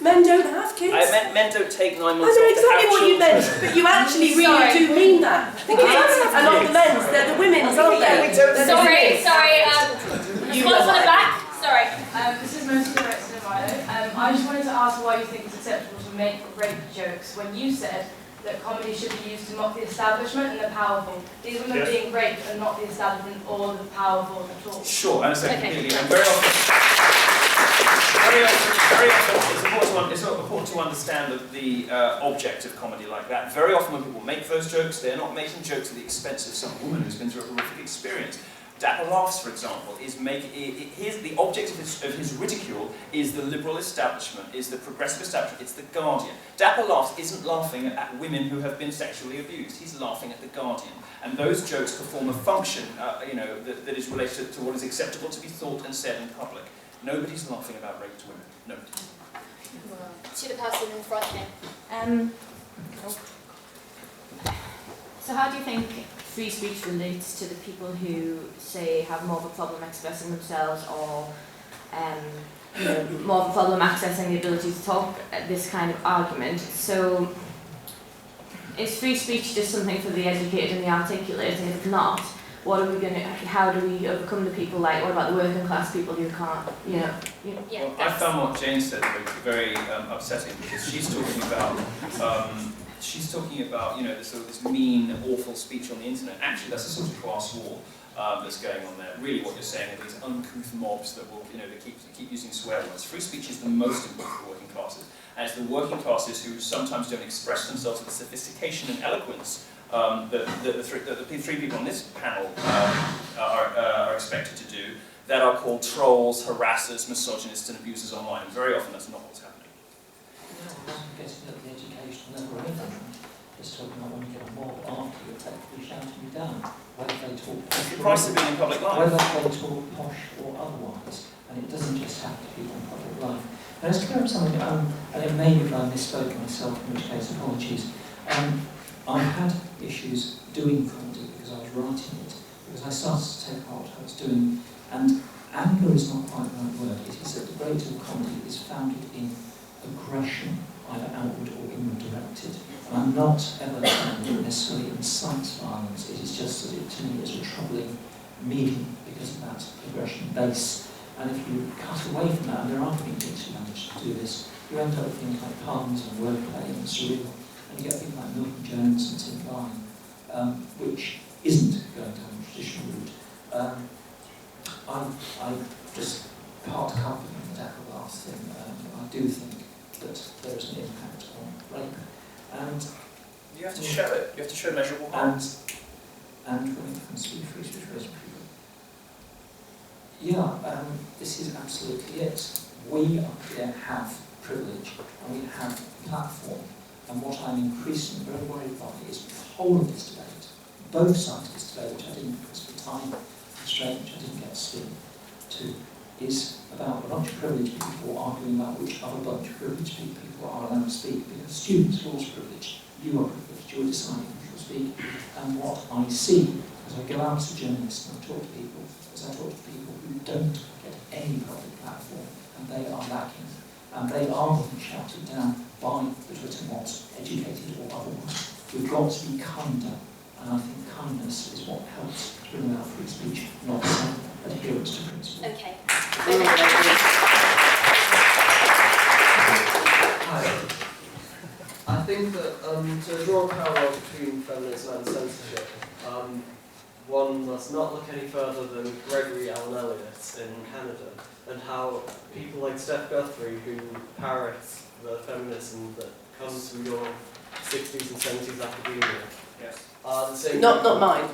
Men don't have kids. Men don't take 9 I months know off to exactly have what you children. meant, but you actually really do mean that. The kids are not the men's, they're the women's, aren't they? Sorry. Response from the back. Sorry. This is mostly directed at Milo. I just wanted to ask why you think it's acceptable to make rape jokes when you said that comedy should be used to mock the establishment and the powerful. These women being raped are not the establishment or the powerful at all. Sure, I understand completely. And very often it's important to understand the object of comedy like that. Very often when people make those jokes, they're not making jokes at the expense of some woman who's been through a horrific experience. Dapper Laughs, for example, is the object of his ridicule is the liberal establishment, is the progressive establishment, it's the Guardian. Dapper Laughs isn't laughing at women who have been sexually abused, he's laughing at the Guardian. And those jokes perform a function that is related to what is acceptable to be thought and said in public. Nobody's laughing about raped women. Nobody. To the person in front here. So how do you think free speech relates to the people who, say, have more of a problem expressing themselves or more of a problem accessing the ability to talk this kind of argument? So is free speech just something for the educated and the articulate, and if not, how do we overcome the people like, what about the working class people who can't, Yeah, well, I found what Jane said very upsetting, because she's talking about this mean, awful speech on the internet. Actually, that's a sort of class war that's going on there. Really, what you're saying are these uncouth mobs that will, they keep using swear words. Free speech is the most important for working classes, and it's the working classes who sometimes don't express themselves with the sophistication and eloquence that the three people on this panel are expected to do, that are called trolls, harassers, misogynists, and abusers online. And very often, that's not what's happening. Getting at the educational level or anything. Just talking about when you get a mob after you're effectively shouting you down. Whether they talk posh, The price of being in public life. whether they talk posh or otherwise. And it doesn't just happen to people in public life. Now let's clear up something, and it may be that I misspoke myself, in which case apologies. I had issues doing comedy because I was writing it, because I started to take part what I was doing, and anger is not quite the right word. It is that the great deal of comedy is founded in aggression, either outward or inward directed. And I'm not ever saying that necessarily incites violence. It is just that it to me is a troubling medium because of that aggression base. And if you cut away from that, and there are techniques who manage to do this, you end up with things like puns and wordplay and surreal. And you get people like Milton Jones and Tim Vine, which isn't going down the traditional route. I just part company on the Dapper Laughs thing. I do think that there is an impact on rape. And You have to show it. You have to show measurable harm. And when it comes to free speech people, yeah, this is absolutely it. We up here have privilege and we have platform. And what I'm increasingly very worried about is the whole of this debate, both sides of this debate, which I didn't, because of the time constraint, which I didn't get to, is about a bunch of privileged people arguing about which other bunch of privileged people are allowed to speak, because students are also privileged, you are privileged, you're deciding who will speak. And what I see as I go out as a journalist and I talk to people, who don't get any public platform, and they are lacking, and they are being shouted down by the Twitter bots, educated or otherwise. We've got to be kinder, and I think kindness is what helps to bring about free speech, not adherence to principle. Okay. I think that to draw a parallel between feminism and censorship, one must not look any further than Gregory Allen Elliott in Canada, and how people like Steph Guthrie, who parrots the feminism that comes from your 60s and 70s academia, Yes. are the same. Not mine.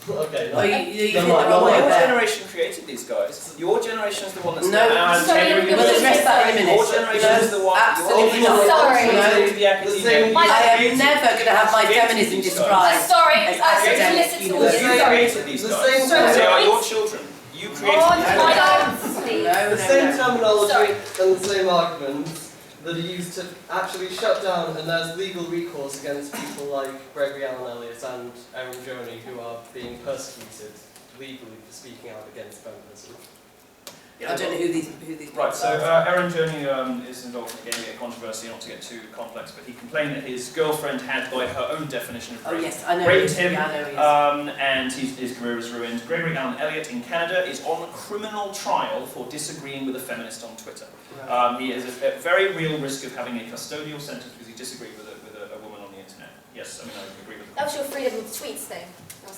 Okay, Well, you think No, the wrong way Your there. generation created these guys. Your generation is the one that's No, now sorry, we'll address that in a minute. Your generation is the one. Absolutely your not. Sorry. generation is the academia. I am never going to have my feminism described. Sorry, as I academic listen to You all this. Sorry. created these The guys. same They are time- your children. You created Oh, these my guys. God, please. No, The same terminology Sorry. and the same arguments that are used to actually shut down, and there's legal recourse against people like Gregory Allen Elliott and Erin Joni, who are being persecuted legally for speaking out against feminism. I don't know who these Right, so people are. Erin Joni is involved in a controversy, not to get too complex, but he complained that his girlfriend had, by her own definition of Oh rape, yes, I know. raped he is. him, Yeah, I know he is. and his career is ruined. Gregory Allen Elliott in Canada is on criminal trial for disagreeing with a feminist on Twitter. He is at very real risk of having a custodial sentence because he disagreed with a woman on the internet. Yes, I mean, I agree with That was your freedom of tweets thing.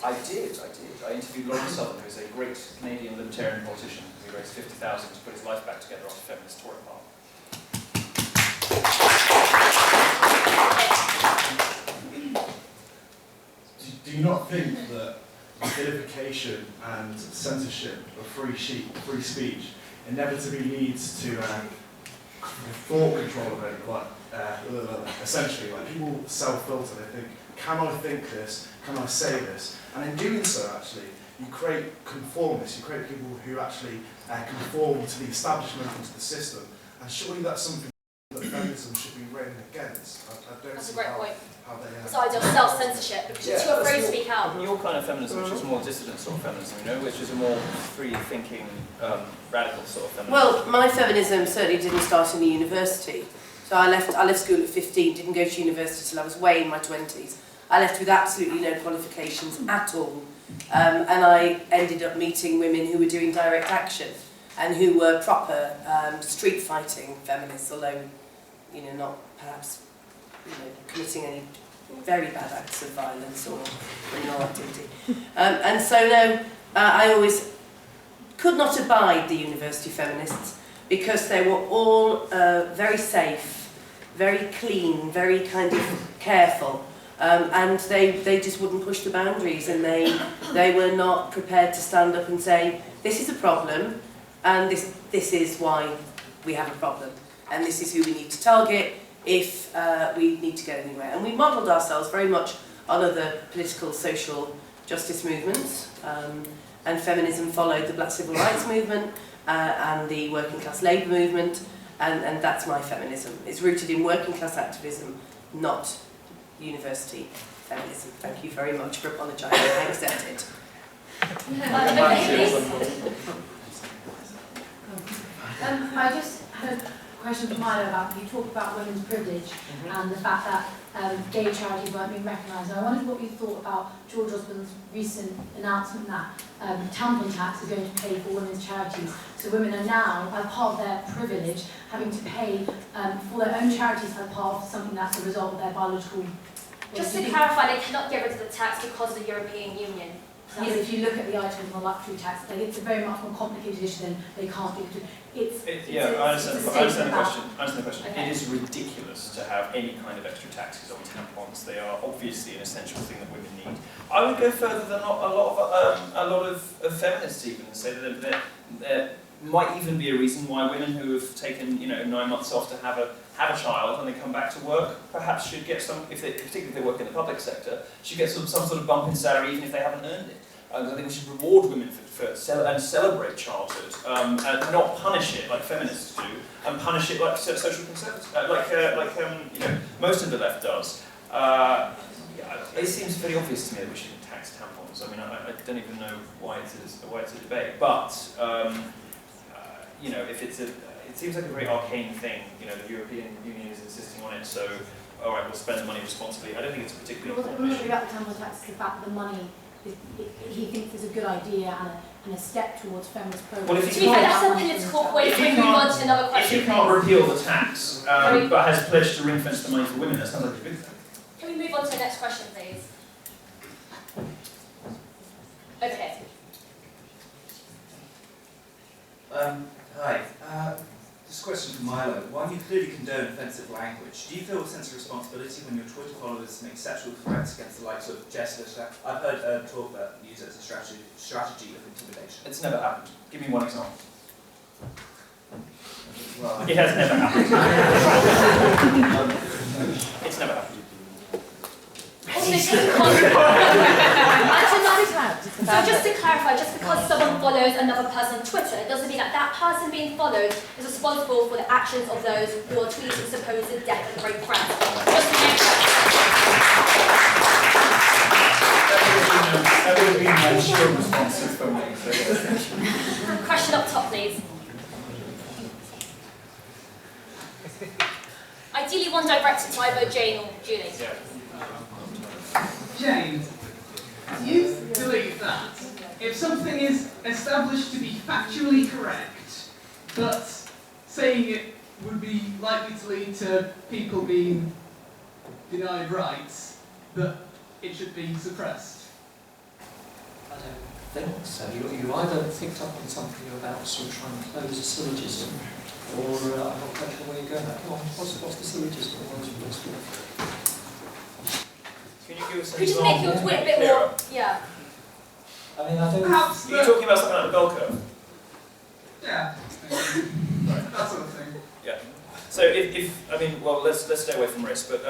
I did. I interviewed Lawrence Southern, who is a great Canadian libertarian politician who raised $50,000 to put his life back together after feminists tore it apart. Do you not think that the vilification and censorship of free speech inevitably leads to thought control of it? Essentially, like people self-filter. They think, can I think this? Can I say this? And in doing so, actually, you create conformists. You create people who actually conform to the establishment and to the system. And surely that's something that feminism should be railed against. I don't That's a see great how, point. how they This idea of self-censorship, because you're too afraid to speak out. Your kind of feminism, which is more dissident sort of feminism, you know, which is a more free-thinking, radical sort of feminism. Well, my feminism certainly didn't start in the university. So I left school at 15, didn't go to university till I was way in my 20s. I left with absolutely no qualifications at all. And I ended up meeting women who were doing direct action and who were proper street fighting feminists, although, you know, not perhaps, you know, committing any very bad acts of violence or criminal activity. And so, no, I always could not abide the university feminists because they were all very safe, very clean, very kind of careful. And they just wouldn't push the boundaries, and they were not prepared to stand up and say, this is a problem, and this is why we have a problem, and this is who we need to target if we need to get anywhere. And we modelled ourselves very much on other political, social justice movements, and feminism followed the Black Civil Rights Movement and the working class labour movement, and that's my feminism. It's rooted in working class activism, not university feminism. Thank you very much for apologising. I accept it. I just had a question for Milo about, you talked about women's privilege and the fact that gay charities weren't being recognised. And I wondered what you thought about George Osborne's recent announcement that tampon tax is going to pay for women's charities. So women are now, as part of their privilege, having to pay for their own charities as part of something that's a result of their biological... Just to clarify, they cannot get rid of the tax because of the European Union. Yes, if you look at the items on the luxury tax, it's a very much more complicated issue than they can't do. I understand the question. Okay. It is ridiculous to have any kind of extra taxes on tampons. They are obviously an essential thing that women need. I would go further than a lot of feminists even and say that there might even be a reason why women who have taken 9 months off to have a child when they come back to work perhaps should get some, particularly if they work in the public sector, should get some sort of bump in salary even if they haven't earned it. I think we should reward women and celebrate childhood, and not punish it like feminists do, and punish it like social conservatives, most of the left does. It seems very obvious to me that we shouldn't tax tampons. I mean, I don't even know why it's a debate, but it seems like a very arcane thing. The European Union is insisting on it, so all right, we'll spend the money responsibly. I don't think it's a particularly Well, important issue. about the tampon tax, the fact that the money, he thinks is a good idea and a step towards feminist progress. Well, if To be fair, that's a political point. We move on to another question. If you can't repeal the tax, but has pledged to ring-fence the money for women, that sounds like a good thing. Can we move on to the next question, please? Okay. Hi. This question to Milo. While you clearly condone offensive language, do you feel a sense of responsibility when your Twitter followers make sexual threats against the likes of Jessica? I've heard talk about use it as a strategy of intimidation. It's never happened. Give me one example. Well, it has never happened. It's never happened. So just to clarify, just because someone follows another person on Twitter, it doesn't mean that that person being followed is responsible for the actions of those who are tweeting supposed death and rape threats. Just to make that would have been my strong responses from me. Question up top, please. Ideally one directed to either Jane or Julie. Yeah. Jane, do you believe that if something is established to be factually correct, but saying it would be likely to lead to people being denied rights, that it should be suppressed? I don't think so. You either picked up on something about sort of trying to close a syllogism, or I'm not quite sure where you're going. Come on, what's the syllogism? Can you give us an Could you just example? make your tweet a bit more, yeah. I mean, I think... Perhaps Are you talking about something like the bell curve? Yeah, that sort of thing. Yeah. So I mean, well, let's stay away from risk, but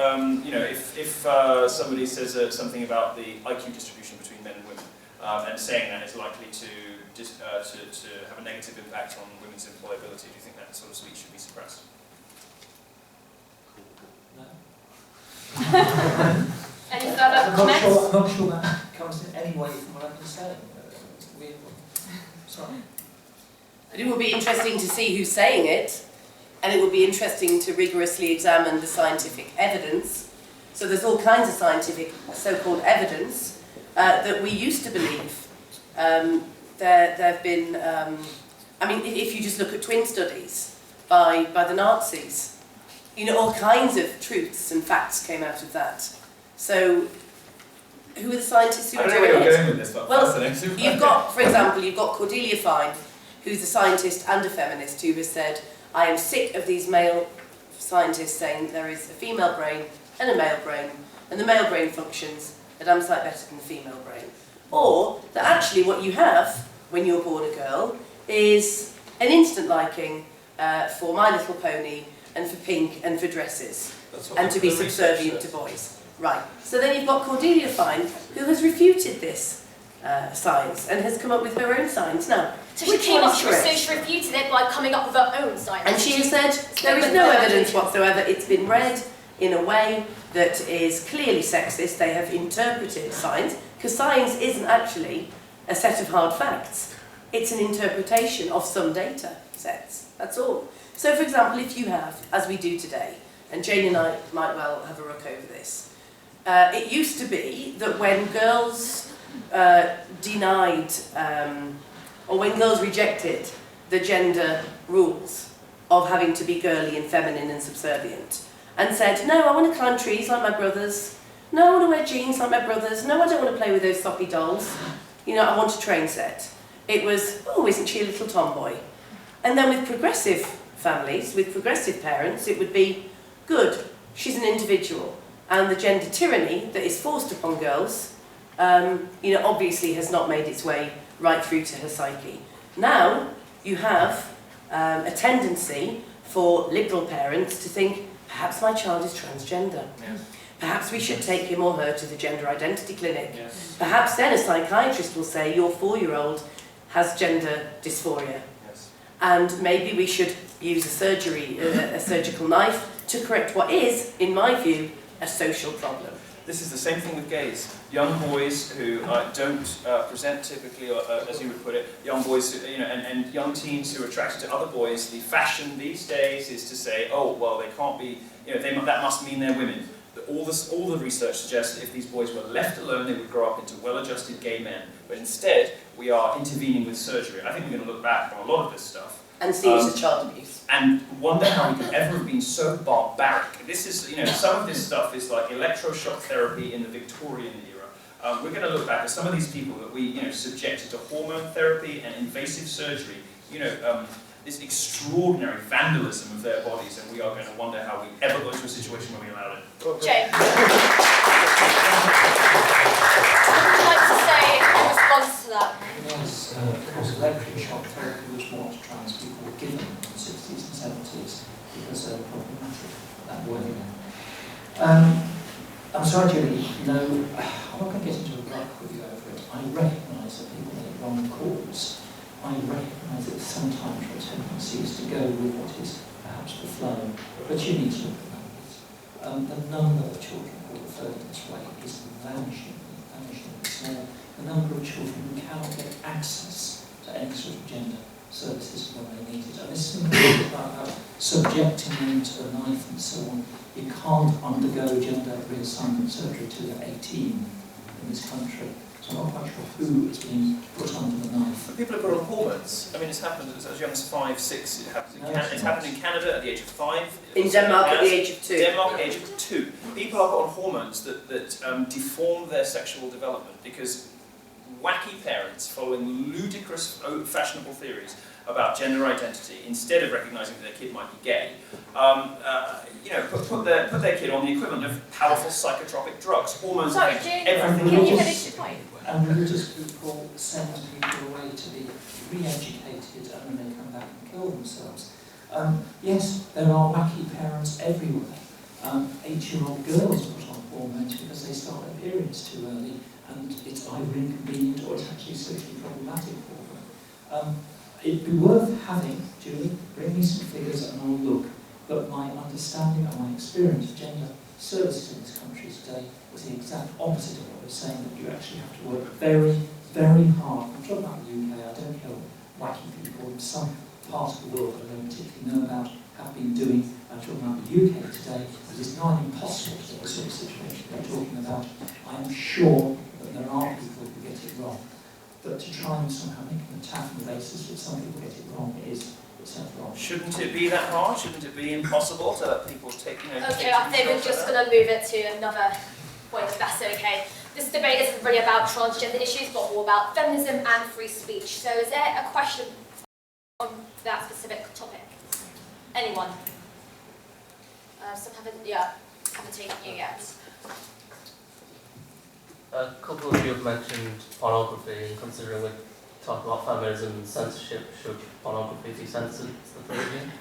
you know, if somebody says something about the IQ distribution between men and women, and saying that is likely to have a negative impact on women's employability, do you think that sort of speech should be suppressed? No. Any further comments? I'm not sure that comes in any way from what I've been saying. Sorry. It will be interesting to see who's saying it, and it will be interesting to rigorously examine the scientific evidence. So there's all kinds of scientific so-called evidence that we used to believe. There have been, I mean, if you just look at twin studies by the Nazis, you know, all kinds of truths and facts came out of that. So, who are the scientists who are doing it? I don't know where you're going with this, but well, fascinating. you've got, for example, you've got Cordelia Fine, who's a scientist and a feminist, who has said, I am sick of these male scientists saying there is a female brain and a male brain, and the male brain functions a damn sight better than the female brain. Or that actually what you have when you're born a girl is an instant liking for My Little Pony and for pink and for dresses, and to be subservient to boys. Right, so then you've got Cordelia Fine, who has refuted this science and has come up with her own science. Now, So she came up, so she refuted it by coming up with her own science. and she has said there is no evidence whatsoever. It's been read in a way that is clearly sexist. They have interpreted science, because science isn't actually a set of hard facts. It's an interpretation of some data sets, that's all. So for example, if you have, as we do today, and Jane and I might well have a look over this, it used to be that when girls denied, or when girls rejected the gender rules of having to be girly and feminine and subservient, and said, no, I want to climb trees like my brothers, no, I want to wear jeans like my brothers, no, I don't want to play with those soppy dolls, you know, I want a train set. It was, oh, isn't she a little tomboy? And then with progressive families, with progressive parents, it would be, good, she's an individual. And the gender tyranny that is forced upon girls, you know, obviously has not made its way right through to her psyche. Now, you have a tendency for liberal parents to think, perhaps my child is transgender. Yes. Perhaps we should take him or her to the gender identity clinic. Yes. Perhaps then a psychiatrist will say, your 4-year-old has gender dysphoria. Yes. And maybe we should use a surgical knife to correct what is, in my view, a social problem. This is the same thing with gays. Young boys who don't present typically, or, as you would put it, young boys who, you know, and young teens who are attracted to other boys. The fashion these days is to say, oh, well, they can't be, you know, that must mean they're women. But all the research suggests that if these boys were left alone, they would grow up into well-adjusted gay men. But instead, we are intervening with surgery. I think we're going to look back on a lot of this stuff. And see it as child abuse. And wonder how we could ever have been so barbaric. This is, you know, some of this stuff is like electroshock therapy in the Victorian era. We're going to look back at some of these people that we, you know, subjected to hormone therapy and invasive surgery. You know, this extraordinary vandalism of their bodies, and we are going to wonder how we ever got to a situation where we allowed it. Jane, what would you like to say in response to that? Yes, of course, electric shock therapy was what trans people were given in the 60s and 70s because they were problematic that way. I'm sorry, Julie, no, I'm not going to get into a ruck with you over it. I recognise that people make wrong calls. I recognise that sometimes your tendency is to go with what is perhaps the flow, but you need to look at numbers. The number of children who are referred in this way is vanishingly small. The number of children who cannot get access to any sort of gender services when they need it. And this is about subjecting them to the knife and so on. You can't undergo gender reassignment surgery till you're 18 in this country. So I'm not quite sure who is being put under the knife. But people are put on hormones. I mean, it's happened as young as 5, 6. It happens it's happened in Canada at the age of 5. In Denmark at the age of 2. Denmark at the age of 2. People are put on hormones that deform their sexual development because wacky parents following ludicrous fashionable theories about gender identity, instead of recognising that their kid might be gay, put their kid on the equivalent of powerful psychotropic drugs, hormones, everything. Can you finish your point? And religious people send people away to be re-educated and then they come back and kill themselves. Yes, there are wacky parents everywhere. 8-year-old girls put on hormones because they start their periods too early, and it's either inconvenient or it's actually socially problematic for them. It'd be worth having, Julie, bring me some figures and I'll look, but my understanding and my experience of gender services in this country today was the exact opposite of what I was saying, that you actually have to work very, very hard. I'm talking about the UK, I don't know what wacky people in some part of the world I don't particularly know about have been doing. I'm talking about the UK today. It is not impossible to get the sort of situation we're talking about. I am sure that there are people who get it wrong. But to try and somehow make an attack on the basis that some people get it wrong is itself wrong. Shouldn't it be that hard? Shouldn't it be impossible to let people take, Okay, I think we're just going to move it to another point, if that's okay. This debate isn't really about transgender issues, but more about feminism and free speech. So is there a question on that specific topic? Anyone? Some haven't taken you yet. A couple of you have mentioned pornography, and considering we talk about feminism and censorship, should pornography be censored? The three of you?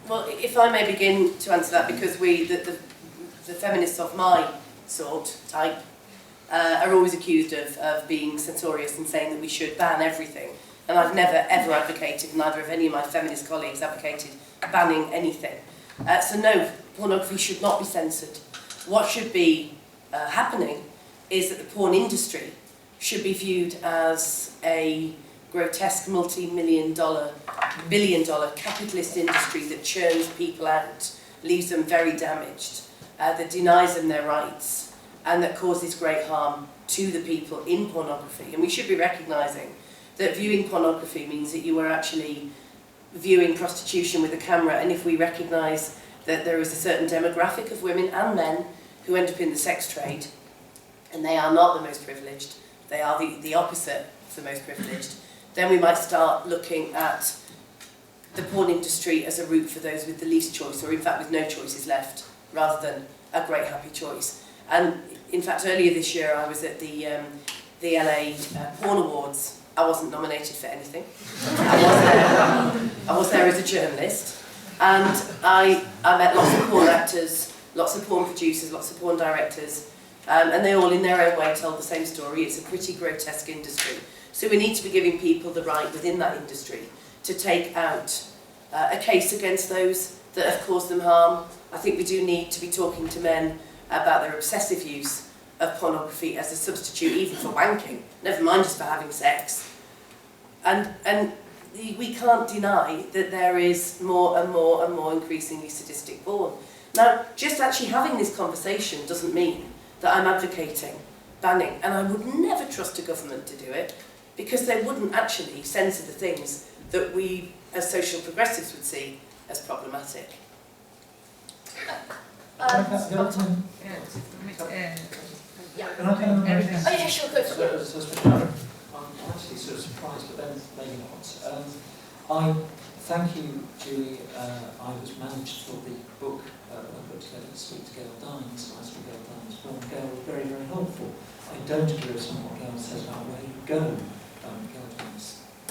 Well, if I may begin to answer that, because the feminists of my type, are always accused of being censorious and saying that we should ban everything. And I've never ever advocated, neither of any of my feminist colleagues advocated banning anything. So no, pornography should not be censored. What should be happening is that the porn industry should be viewed as a grotesque multi-billion-dollar capitalist industry that churns people out, leaves them very damaged, that denies them their rights, and that causes great harm to the people in pornography. And we should be recognising that viewing pornography means that you are actually viewing prostitution with a camera, and if we recognise that there is a certain demographic of women and men who end up in the sex trade, and they are not the most privileged, they are the opposite of the most privileged, then we might start looking at the porn industry as a route for those with the least choice, or in fact with no choices left, rather than a great happy choice. And in fact earlier this year I was at the LA Porn Awards. I wasn't nominated for anything. I was there as a journalist, and I met lots of porn actors, lots of porn producers, lots of porn directors, and they all in their own way told the same story. It's a pretty grotesque industry. So we need to be giving people the right within that industry to take out a case against those that have caused them harm. I think we do need to be talking to men about their obsessive use of pornography as a substitute even for wanking, never mind just for having sex. And we can't deny that there is more and more and more increasingly sadistic porn. Now, just actually having this conversation doesn't mean that I'm advocating banning, and I would never trust a government to do it, because they wouldn't actually censor the things that we as social progressives would see as problematic. Yeah. Oh yeah, sure, go for it. I I'm actually sort of surprised, but then maybe not. I thank you, Julie. I was managed for the book that I put together to speak to Gail Dines, as Gail Dines born. Gail was very, very helpful. I don't agree with some of what Gail says about where you go. Gail Dines, I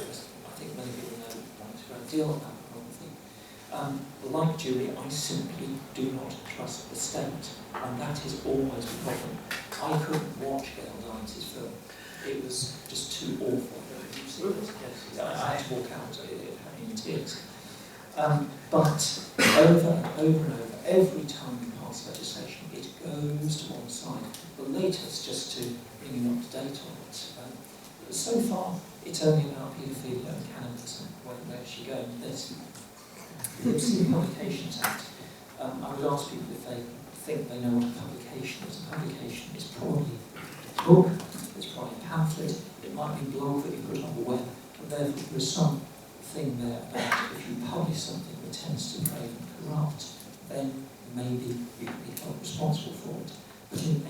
think many people know quite a great deal about pornography. Like Julie, I simply do not trust the state, and that is always the problem. I couldn't watch Gail Dines' film. It was just too awful. I had to walk out in tears. But over and over, every time we pass legislation, it goes to one side. The latest, just to bring you up to date on it, so far it's only about paedophilia and cannibalism. Where should go with this? The Obscene Publications Act. I would ask people if they think they know what a publication is. A publication is probably a book, it's probably a pamphlet, it might be a blog that you put on the web, but therefore there is some thing there about if you publish something that tends to degrade and corrupt, then maybe you can be held responsible for it. But in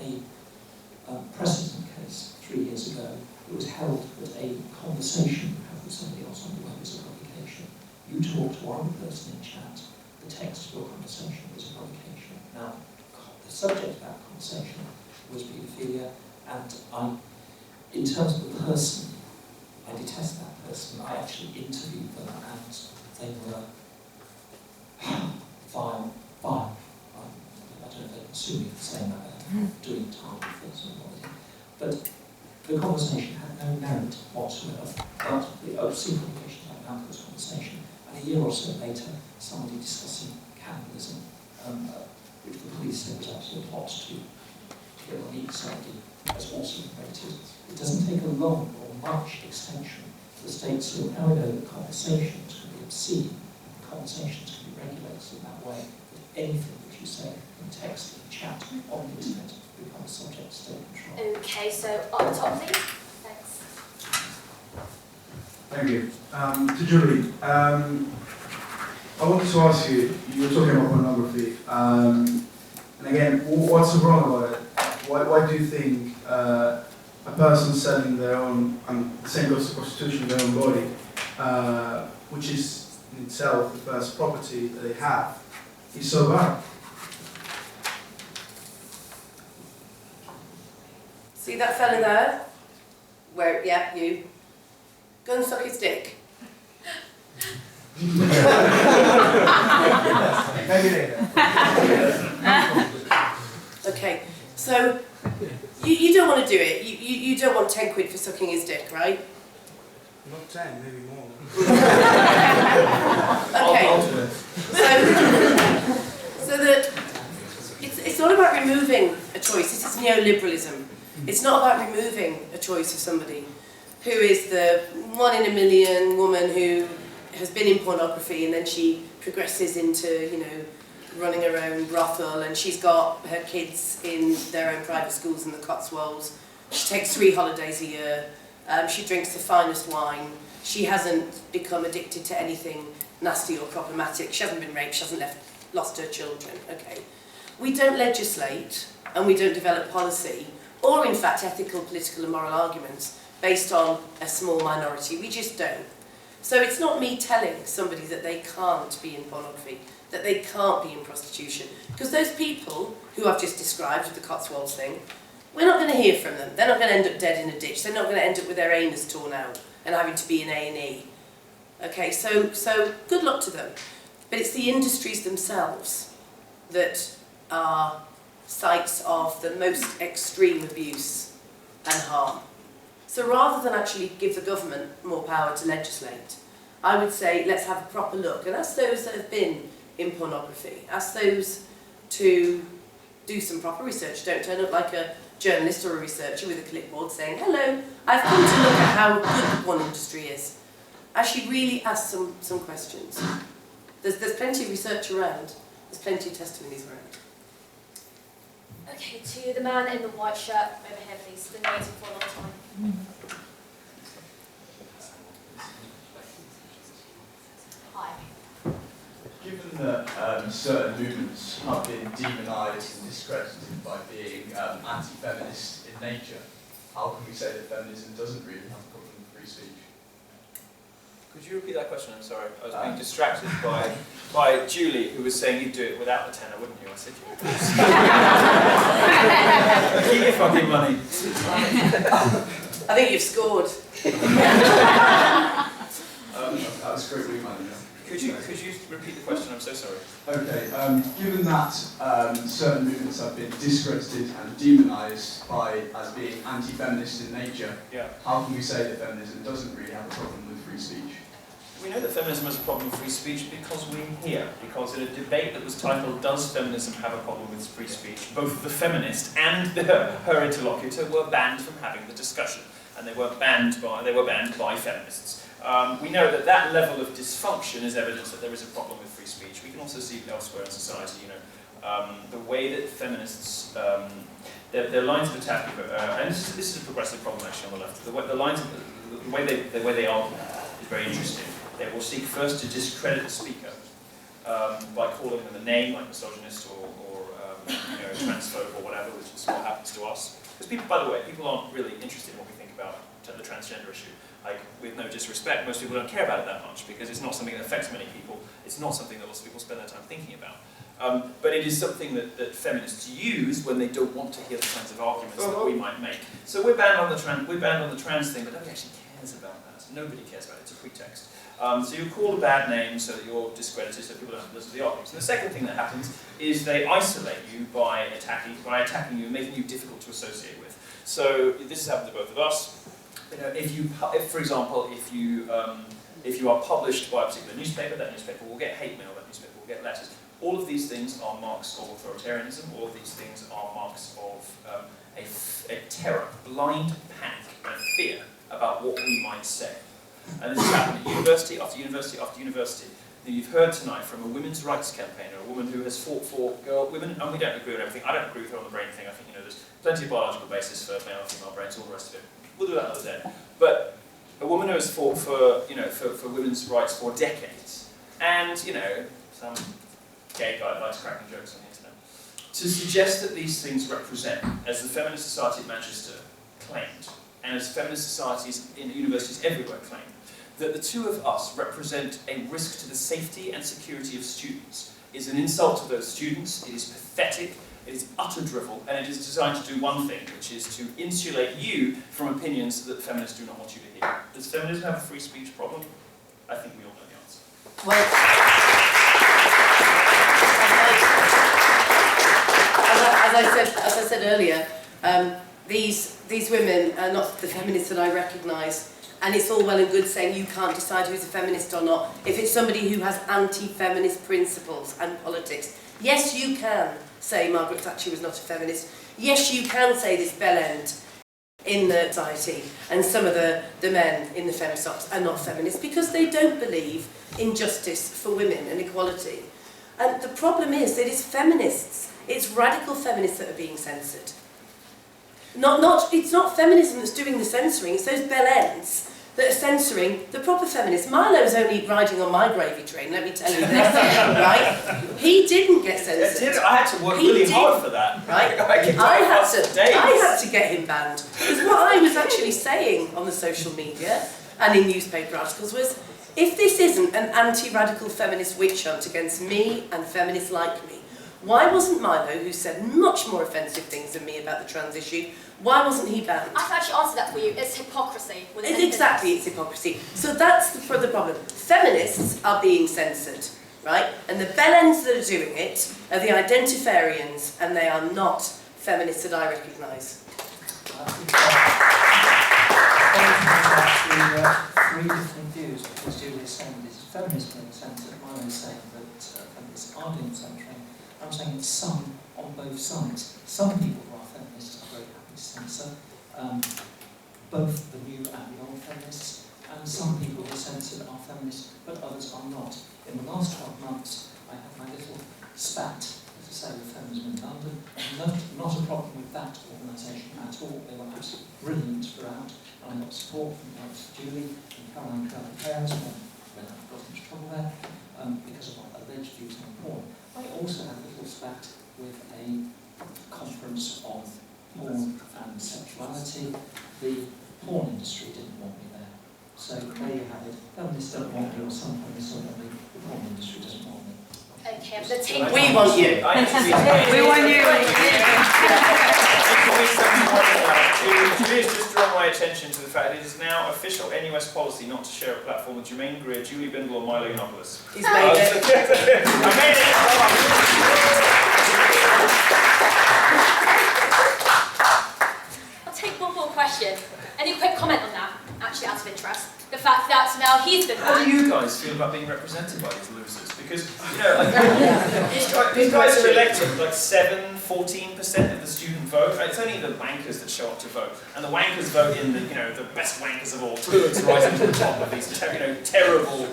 a precedent case 3 years ago, it was held that a conversation you have with somebody else on the web is a publication. You talk to one person in chat, the text of your conversation is a publication. Now, the subject of that conversation was paedophilia, and in terms of the person, I detest that person. I actually interviewed them, and they were vile. I don't know if they can sue me for saying that, they're doing time for somebody. But the conversation had no merit whatsoever, but the Obscene Publications Act allowed this conversation. And a year or so later, somebody discussing cannibalism, which the police said was actually a plot to kill and eat somebody, as also rated. It doesn't take a long or much extension for the state to now know that conversations can be obscene, and conversations can be regulated in that way, that anything that you say in text, in chat, on the internet becomes subject to state control. Okay, so on the top, please. Thanks. Thank you. To Julie, I wanted to ask you, you were talking about pornography, and again, what's so wrong about it? Why do you think a person selling their own, and the same goes to prostitution, their own body, which is in itself the first property that they have, is so bad? See that fella there? Where, yeah, you. Go and suck his dick. Maybe later. Okay, so you don't want to do it. You don't want 10 quid for sucking his dick, right? Not 10, maybe more. Okay. So that it's not about removing a choice. This is neoliberalism. It's not about removing a choice of somebody who is the 1 in a million woman who has been in pornography and then she progresses into, you know, running her own brothel, and she's got her kids in their own private schools in the Cotswolds. She takes 3 holidays a year. She drinks the finest wine. She hasn't become addicted to anything nasty or problematic. She hasn't been raped. She hasn't lost her children. Okay. We don't legislate and we don't develop policy, or in fact ethical, political and moral arguments based on a small minority. We just don't. So it's not me telling somebody that they can't be in pornography, that they can't be in prostitution, because those people who I've just described with the Cotswolds thing, we're not going to hear from them. They're not going to end up dead in a ditch. They're not going to end up with their anus torn out and having to be in A&E. Okay, so good luck to them. But it's the industries themselves that are sites of the most extreme abuse and harm. So rather than actually give the government more power to legislate, I would say let's have a proper look and ask those that have been in pornography, ask those to do some proper research. Don't turn up like a journalist or a researcher with a clipboard saying, hello, I've come to look at how good the porn industry is. Actually really ask some questions. There's plenty of research around, there's plenty of testimonies around. Okay, to the man in the white shirt over here, please. Been waiting for a long time. Hi. Given that certain movements have been demonised and discredited by being anti-feminist in nature, how can we say that feminism doesn't really have a problem with free speech? Could you repeat that question? I'm sorry. I was being distracted by Julie, who was saying you'd do it without the tenor, wouldn't you? I said you would. Keep your fucking money. I think you've scored. That was great reading. Could you repeat the question? I'm so sorry. Okay, given that certain movements have been discredited and demonised as being anti-feminist in nature, how can we say that feminism doesn't really have a problem with free speech? We know that feminism has a problem with free speech because we're here. Because in a debate that was titled, "Does feminism have a problem with free speech?" both the feminist and her interlocutor were banned from having the discussion, and they were banned by feminists. We know that that level of dysfunction is evidence that there is a problem with free speech. We can also see it elsewhere in society. The way that feminists, their lines of attack, and this is a progressive problem actually on the left. The way they argue is very interesting. They will seek first to discredit the speaker by calling them a name, like misogynist or transphobe or whatever, which is what happens to us. Because people, by the way, people aren't really interested in what we think about the transgender issue. Like, with no disrespect, most people don't care about it that much because it's not something that affects many people. It's not something that lots of people spend their time thinking about. But it is something that feminists use when they don't want to hear the kinds of arguments that we might make. So we're banned on the trans thing, but nobody actually cares about that. Nobody cares about it. It's a pretext. So you call a bad name so that you're discredited, so people don't listen to the arguments. And the second thing that happens is they isolate you by attacking you, making you difficult to associate with. So this has happened to both of us. For example, if you are published by a particular newspaper, that newspaper will get hate mail, that newspaper will get letters. All of these things are marks of authoritarianism. All of these things are marks of a terror, blind panic and fear about what we might say. And this has happened at university after university after university. You've heard tonight from a women's rights campaigner, a woman who has fought for women, and we don't agree with everything. I don't agree with her on the brain thing. I think there's plenty of biological basis for male and female brains, all the rest of it. We'll do that another day. But a woman who has fought for women's rights for decades, and some gay guy likes cracking jokes on the internet, to suggest that these things represent, as the Feminist Society of Manchester claimed, and as feminist societies in universities everywhere claim, that the two of us represent a risk to the safety and security of students is an insult to those students. It is pathetic. It is utter drivel, and it is designed to do one thing, which is to insulate you from opinions that feminists do not want you to hear. Does feminism have a free speech problem? I think we all know the answer. Well, as I said earlier, these women are not the feminists that I recognise. And it's all well and good saying you can't decide who's a feminist or not. If it's somebody who has anti-feminist principles and politics, yes, you can say Margaret Thatcher was not a feminist. Yes, you can say this bell end in the society and some of the men in the femisops are not feminists because they don't believe in justice for women and equality. And the problem is that it's feminists, it's radical feminists that are being censored. It's not feminism that's doing the censoring, it's those bell ends that are censoring the proper feminists. Milo's only riding on my gravy train, let me tell you this, right? He didn't get censored. I had to work really hard for that. Right? I had to get him banned. Because what I was actually saying on the social media and in newspaper articles was, if this isn't an anti-radical feminist witch hunt against me and feminists like me, why wasn't Milo, who said much more offensive things than me about the trans issue, why wasn't he banned? I can actually answer that for you. It's hypocrisy. It's hypocrisy. So that's the problem. Feminists are being censored, right? And the bell ends that are doing it are the identitarians, and they are not feminists that I recognise. Three different views, because Julie is saying this is feminism being censored, Milo is saying that feminists are being censored. I'm saying it's some on both sides. Some people who are feminists are very happy to censor both the new and the old feminists, and some people who are censored are feminists, but others are not. In the last 12 months, I had my little spat, as I say, with Feminism in London, and not a problem with that organisation at all. They were absolutely brilliant throughout, and I got support from Julie and Caroline Curley-Pears when I got into trouble there because of my alleged views on porn. I also had a little spat with a conference on porn and and sexuality. The porn industry didn't want me there. So there you have it. Feminists don't want me, or some feminists don't want me. The porn industry doesn't want me. Okay, I'm going to take... We want you. We want you. Julie has just drawn my attention to the fact that it is now official NUS policy not to share a platform with Jermaine Greer, Julie Bindel, or Milo Yiannopoulos. He's made it. I made it! I'll take one more question. Any quick comment on that, actually out of interest? The fact that now he's been... How do you guys feel about being represented by these losers? Because, you know, like, these guys are elected like 14% of the student vote. It's only the wankers that show up to vote. And the wankers vote in the, you know, the best wankers of all, turds rising to the top of these terrible,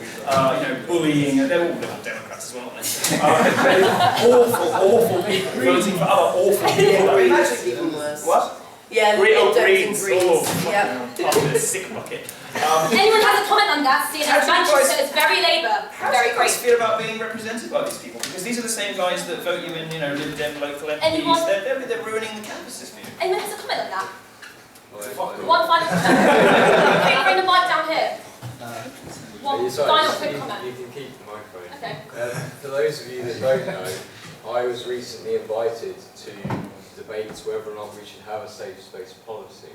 bullying. They're all Liberal Democrats as well, aren't they? Awful people voting for other awful people. Imagine even worse. What? Yeah, Real Greens. Greens. Yeah. Sick bucket. Anyone has a comment on that? Seeing as Manchester is very Labour, very great. How do you guys feel about being represented by these people? Because these are the same guys that vote you in, Lib Dem local MPs. Anyone? They're ruining the campuses for you. Anyone has a comment on that? One final comment. Can you bring the mic down here? One final quick comment. You can keep the microphone. Okay. For those of you that don't know, I was recently invited to debate whether or not we should have a safe space policy.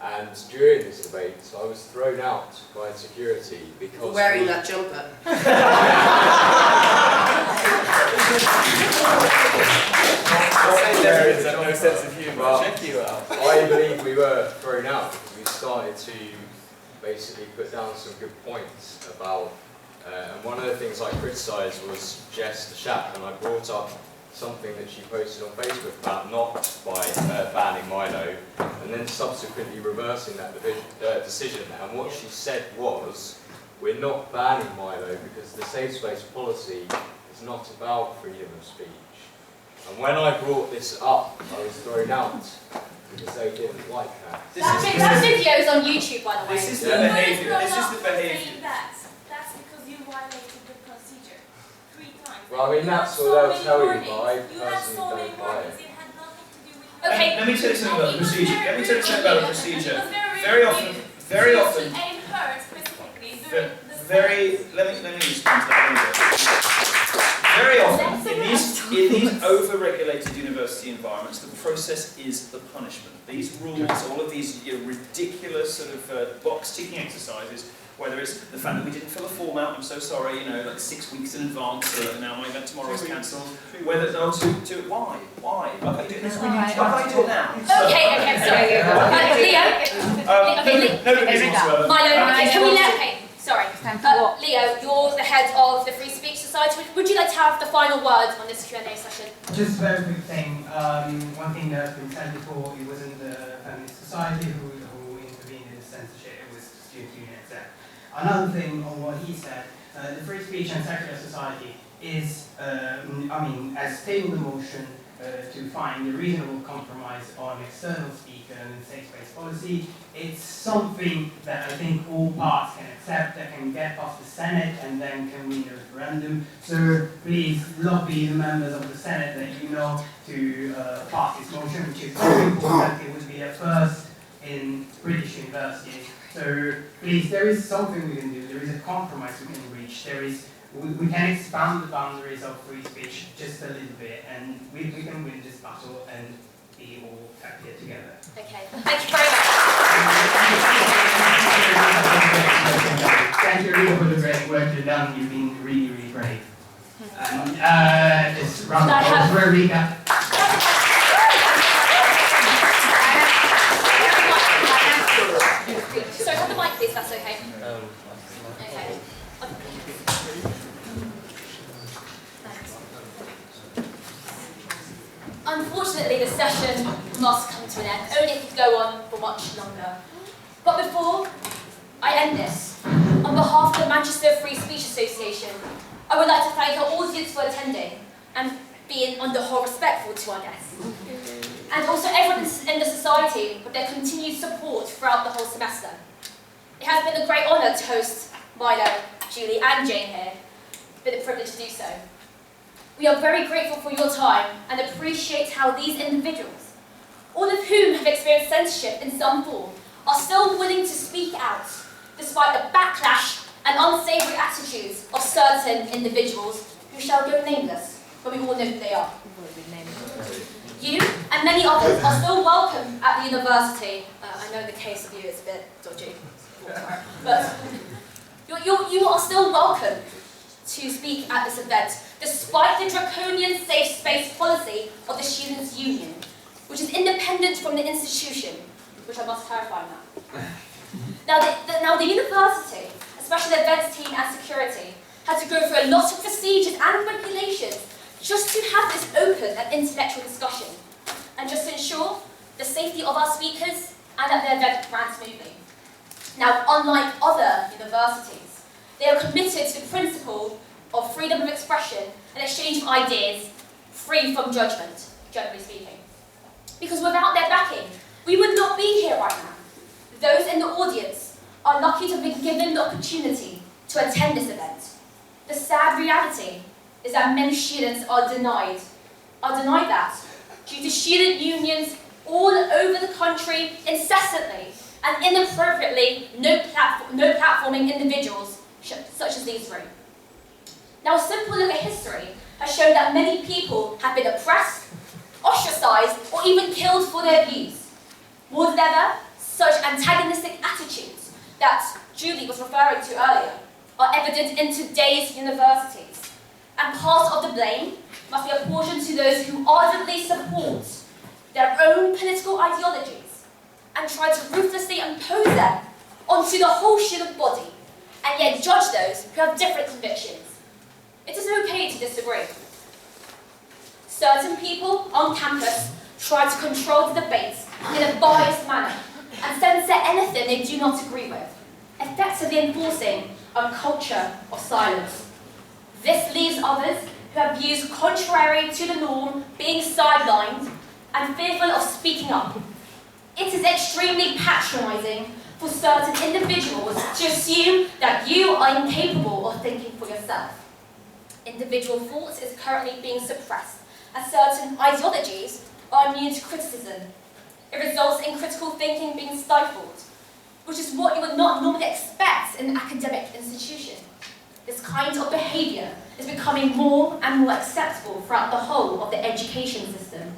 And during this debate, I was thrown out by security because... Wearing that jumper. No sense of humour. Check you out. I believe we were thrown out because we started to basically put down some good points about... and one of the things I criticised was Jess the Shack, and I brought up something that she posted on Facebook about not by banning Milo, and then subsequently reversing that decision. And what she said was, we're not banning Milo because the safe space policy is not about freedom of speech. And when I brought this up, I was thrown out because they didn't like that. That video is on YouTube, by the way. This is the behaviour. This is the behaviour. That's because you violated the procedure 3 times. Well, I mean, that's what they'll tell you, but I personally don't buy it. Okay. Let me tell you something about the procedure. Let me tell you something about the procedure. Very often. Let me respond to that. Very often, in these over-regulated university environments, the process is the punishment. These rules, all of these ridiculous sort of box-ticking exercises, whether it's the fact that we didn't fill a form out, I'm so sorry, like 6 weeks in advance, now my event tomorrow is cancelled. Whether why? Like I do now. Like I do now. Okay, sorry. Leo. Milo, can we let? Sorry. Leo, you're the head of the Free Speech Society. Would you like to have the final word on this Q&A session? Just a very quick thing. One thing that has been said before, it wasn't the Feminist Society who intervened in the censorship, it was the Student Union itself. Another thing on what he said, the Free Speech and Secular Society is, as stated in the motion, to find a reasonable compromise on external speaker and safe space policy. It's something that I think all parts can accept, that can get past the Senate and then can win the referendum. So please lobby the members of the Senate that you know to pass this motion, which is very important. It would be a first in British universities. So please, there is something we can do. There is a compromise we can reach. We can expand the boundaries of free speech just a little bit, and we can win this battle and be all happier together. Okay, thank you very much. Thank you, Rita, for the great work you've done. You've been really, really brave. This round of applause for Rita. So have the mic, please. That's okay. Okay. Unfortunately, the session must come to an end. Only it could go on for much longer. But before I end this, on behalf of the Manchester Free Speech Association, I would like to thank our audience for attending and being on the whole respectful to our guests. And also everyone in the society for their continued support throughout the whole semester. It has been a great honour to host Milo, Julie and Jane here. It's been a privilege to do so. We are very grateful for your time and appreciate how these individuals all of whom have experienced censorship in some form, are still willing to speak out, despite the backlash and unsavoury attitudes of certain individuals who shall go nameless, but we all know who they are. You and many others are still welcome at the university. I know the case of you is a bit dodgy, but you are still welcome to speak at this event, despite the draconian safe space policy of the Students' Union, which is independent from the institution, which I must clarify now. Now the university, especially the events team and security, had to go through a lot of procedures and regulations just to have this open and intellectual discussion, and just to ensure the safety of our speakers and that the event ran smoothly. Now, unlike other universities, they are committed to the principle of freedom of expression and exchange of ideas, free from judgment, generally speaking. Because without their backing, we would not be here right now. Those in the audience are lucky to have been given the opportunity to attend this event. The sad reality is that many students are denied that due to student unions all over the country incessantly and inappropriately no platforming individuals such as these three. Now, a simple look at history has shown that many people have been oppressed, ostracised, or even killed for their views. More than ever, such antagonistic attitudes that Julie was referring to earlier are evident in today's universities, and part of the blame must be apportioned to those who ardently support their own political ideologies and try to ruthlessly impose them onto the whole student body, and yet judge those who have different convictions. It is okay to disagree. Certain people on campus try to control the debates in a biased manner and censor anything they do not agree with, effectively enforcing a culture of silence. This leaves others who have views contrary to the norm being sidelined and fearful of speaking up. It is extremely patronising for certain individuals to assume that you are incapable of thinking for yourself. Individual thought is currently being suppressed, as certain ideologies are immune to criticism. It results in critical thinking being stifled, which is what you would not normally expect in an academic institution. This kind of behaviour is becoming more and more acceptable throughout the whole of the education system.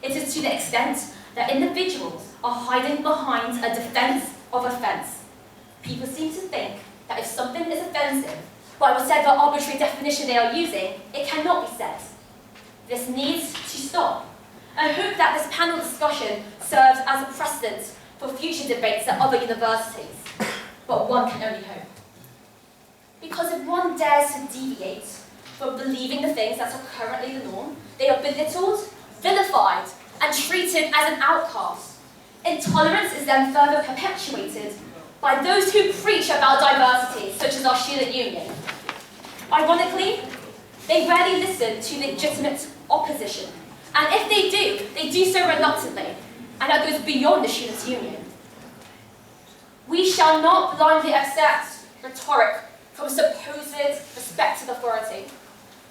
It is to the extent that individuals are hiding behind a defence of offence. People seem to think that if something is offensive, by whatever arbitrary definition they are using, it cannot be said. This needs to stop. I hope that this panel discussion serves as a precedent for future debates at other universities, but one can only hope. Because if one dares to deviate from believing the things that are currently the norm, they are belittled, vilified, and treated as an outcast. Intolerance is then further perpetuated by those who preach about diversity, such as our student union. Ironically, they rarely listen to legitimate opposition, and if they do so reluctantly, and that goes beyond the students' union. We shall not blindly accept rhetoric from supposed respected authority.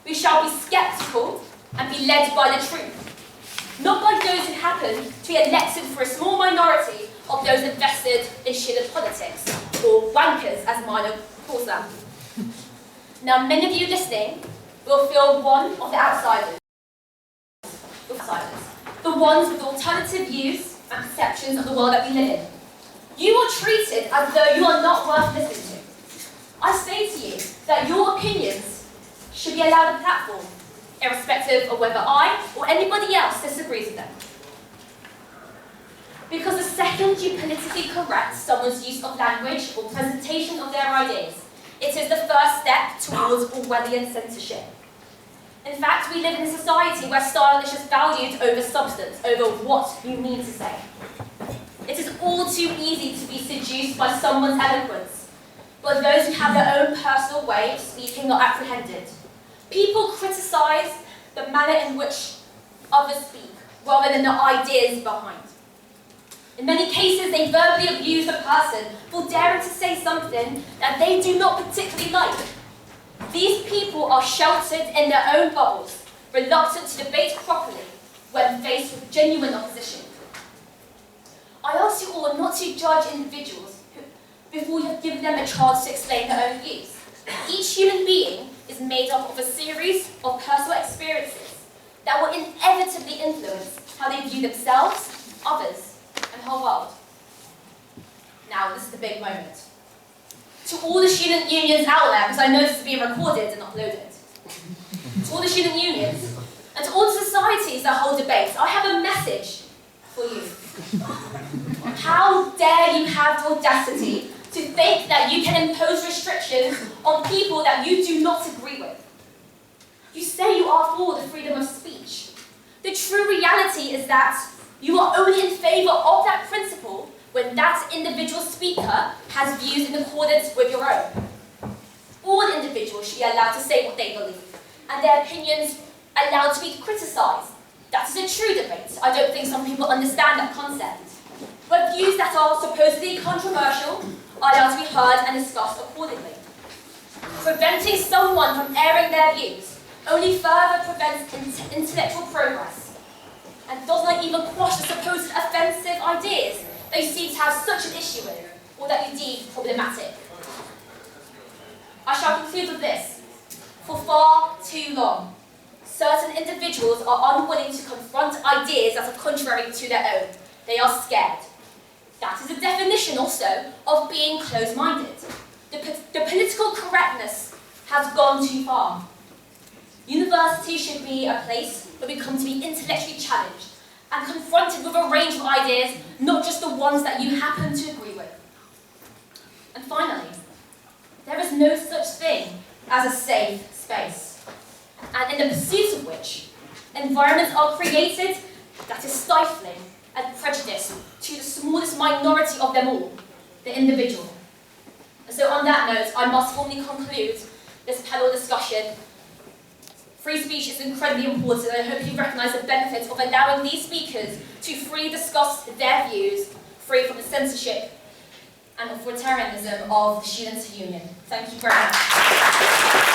We shall be sceptical and be led by the truth, not by those who happen to be elected for a small minority of those invested in student politics, or wankers as Milo calls them. Now, many of you listening will feel one of the outsiders, the ones with alternative views and perceptions of the world that we live in. You are treated as though you are not worth listening to. I say to you that your opinions should be allowed a platform, irrespective of whether I or anybody else disagrees with them. Because the second you politically correct someone's use of language or presentation of their ideas, it is the first step towards Orwellian censorship. In fact, we live in a society where style is just valued over substance, over what you mean to say. It is all too easy to be seduced by someone's eloquence, but those who have their own personal way of speaking are apprehended. People criticise the manner in which others speak, rather than the ideas behind. In many cases, they verbally abuse a person for daring to say something that they do not particularly like. These people are sheltered in their own bubbles, reluctant to debate properly when faced with genuine opposition. are not to judge individuals before you have given them a chance to explain their own views. Each human being is made up of a series of personal experiences that will inevitably influence how they view themselves, others, and the whole world. Now, this is the big moment. To all the student unions out there, because I know this is being recorded and uploaded, to all the student unions, and to all the societies that hold debates, I have a message for you. How dare you have the audacity to think that you can impose restrictions on people that you do not agree with? You say you are for the freedom of speech. The true reality is that you are only in favour of that principle when that individual speaker has views in accordance with your own. All individuals should be allowed to say what they believe, and their opinions allowed to be criticised. That is a true debate. I don't think some people understand that concept. But views that are supposedly controversial are allowed to be heard and discussed accordingly. Preventing someone from airing their views only further prevents intellectual progress and does not even quash the supposed offensive ideas that you seem to have such an issue with, or that you deem problematic. I shall conclude with this. For far too long, certain individuals are unwilling to confront ideas that are contrary to their own. They are scared. That is a definition also of being closed-minded. The political correctness has gone too far. University should be a place where we come to be intellectually challenged and confronted with a range of ideas, not just the ones that you happen to agree with. And finally, there is no such thing as a safe space, and in the pursuit of which, environments are created that is stifling and prejudice to the smallest minority of them all, the individual. And so on that note, I must formally conclude this panel discussion. Free speech is incredibly important, and I hope you recognise the benefits of allowing these speakers to freely discuss their views, free from the censorship and authoritarianism of the Students' Union. Thank you very much.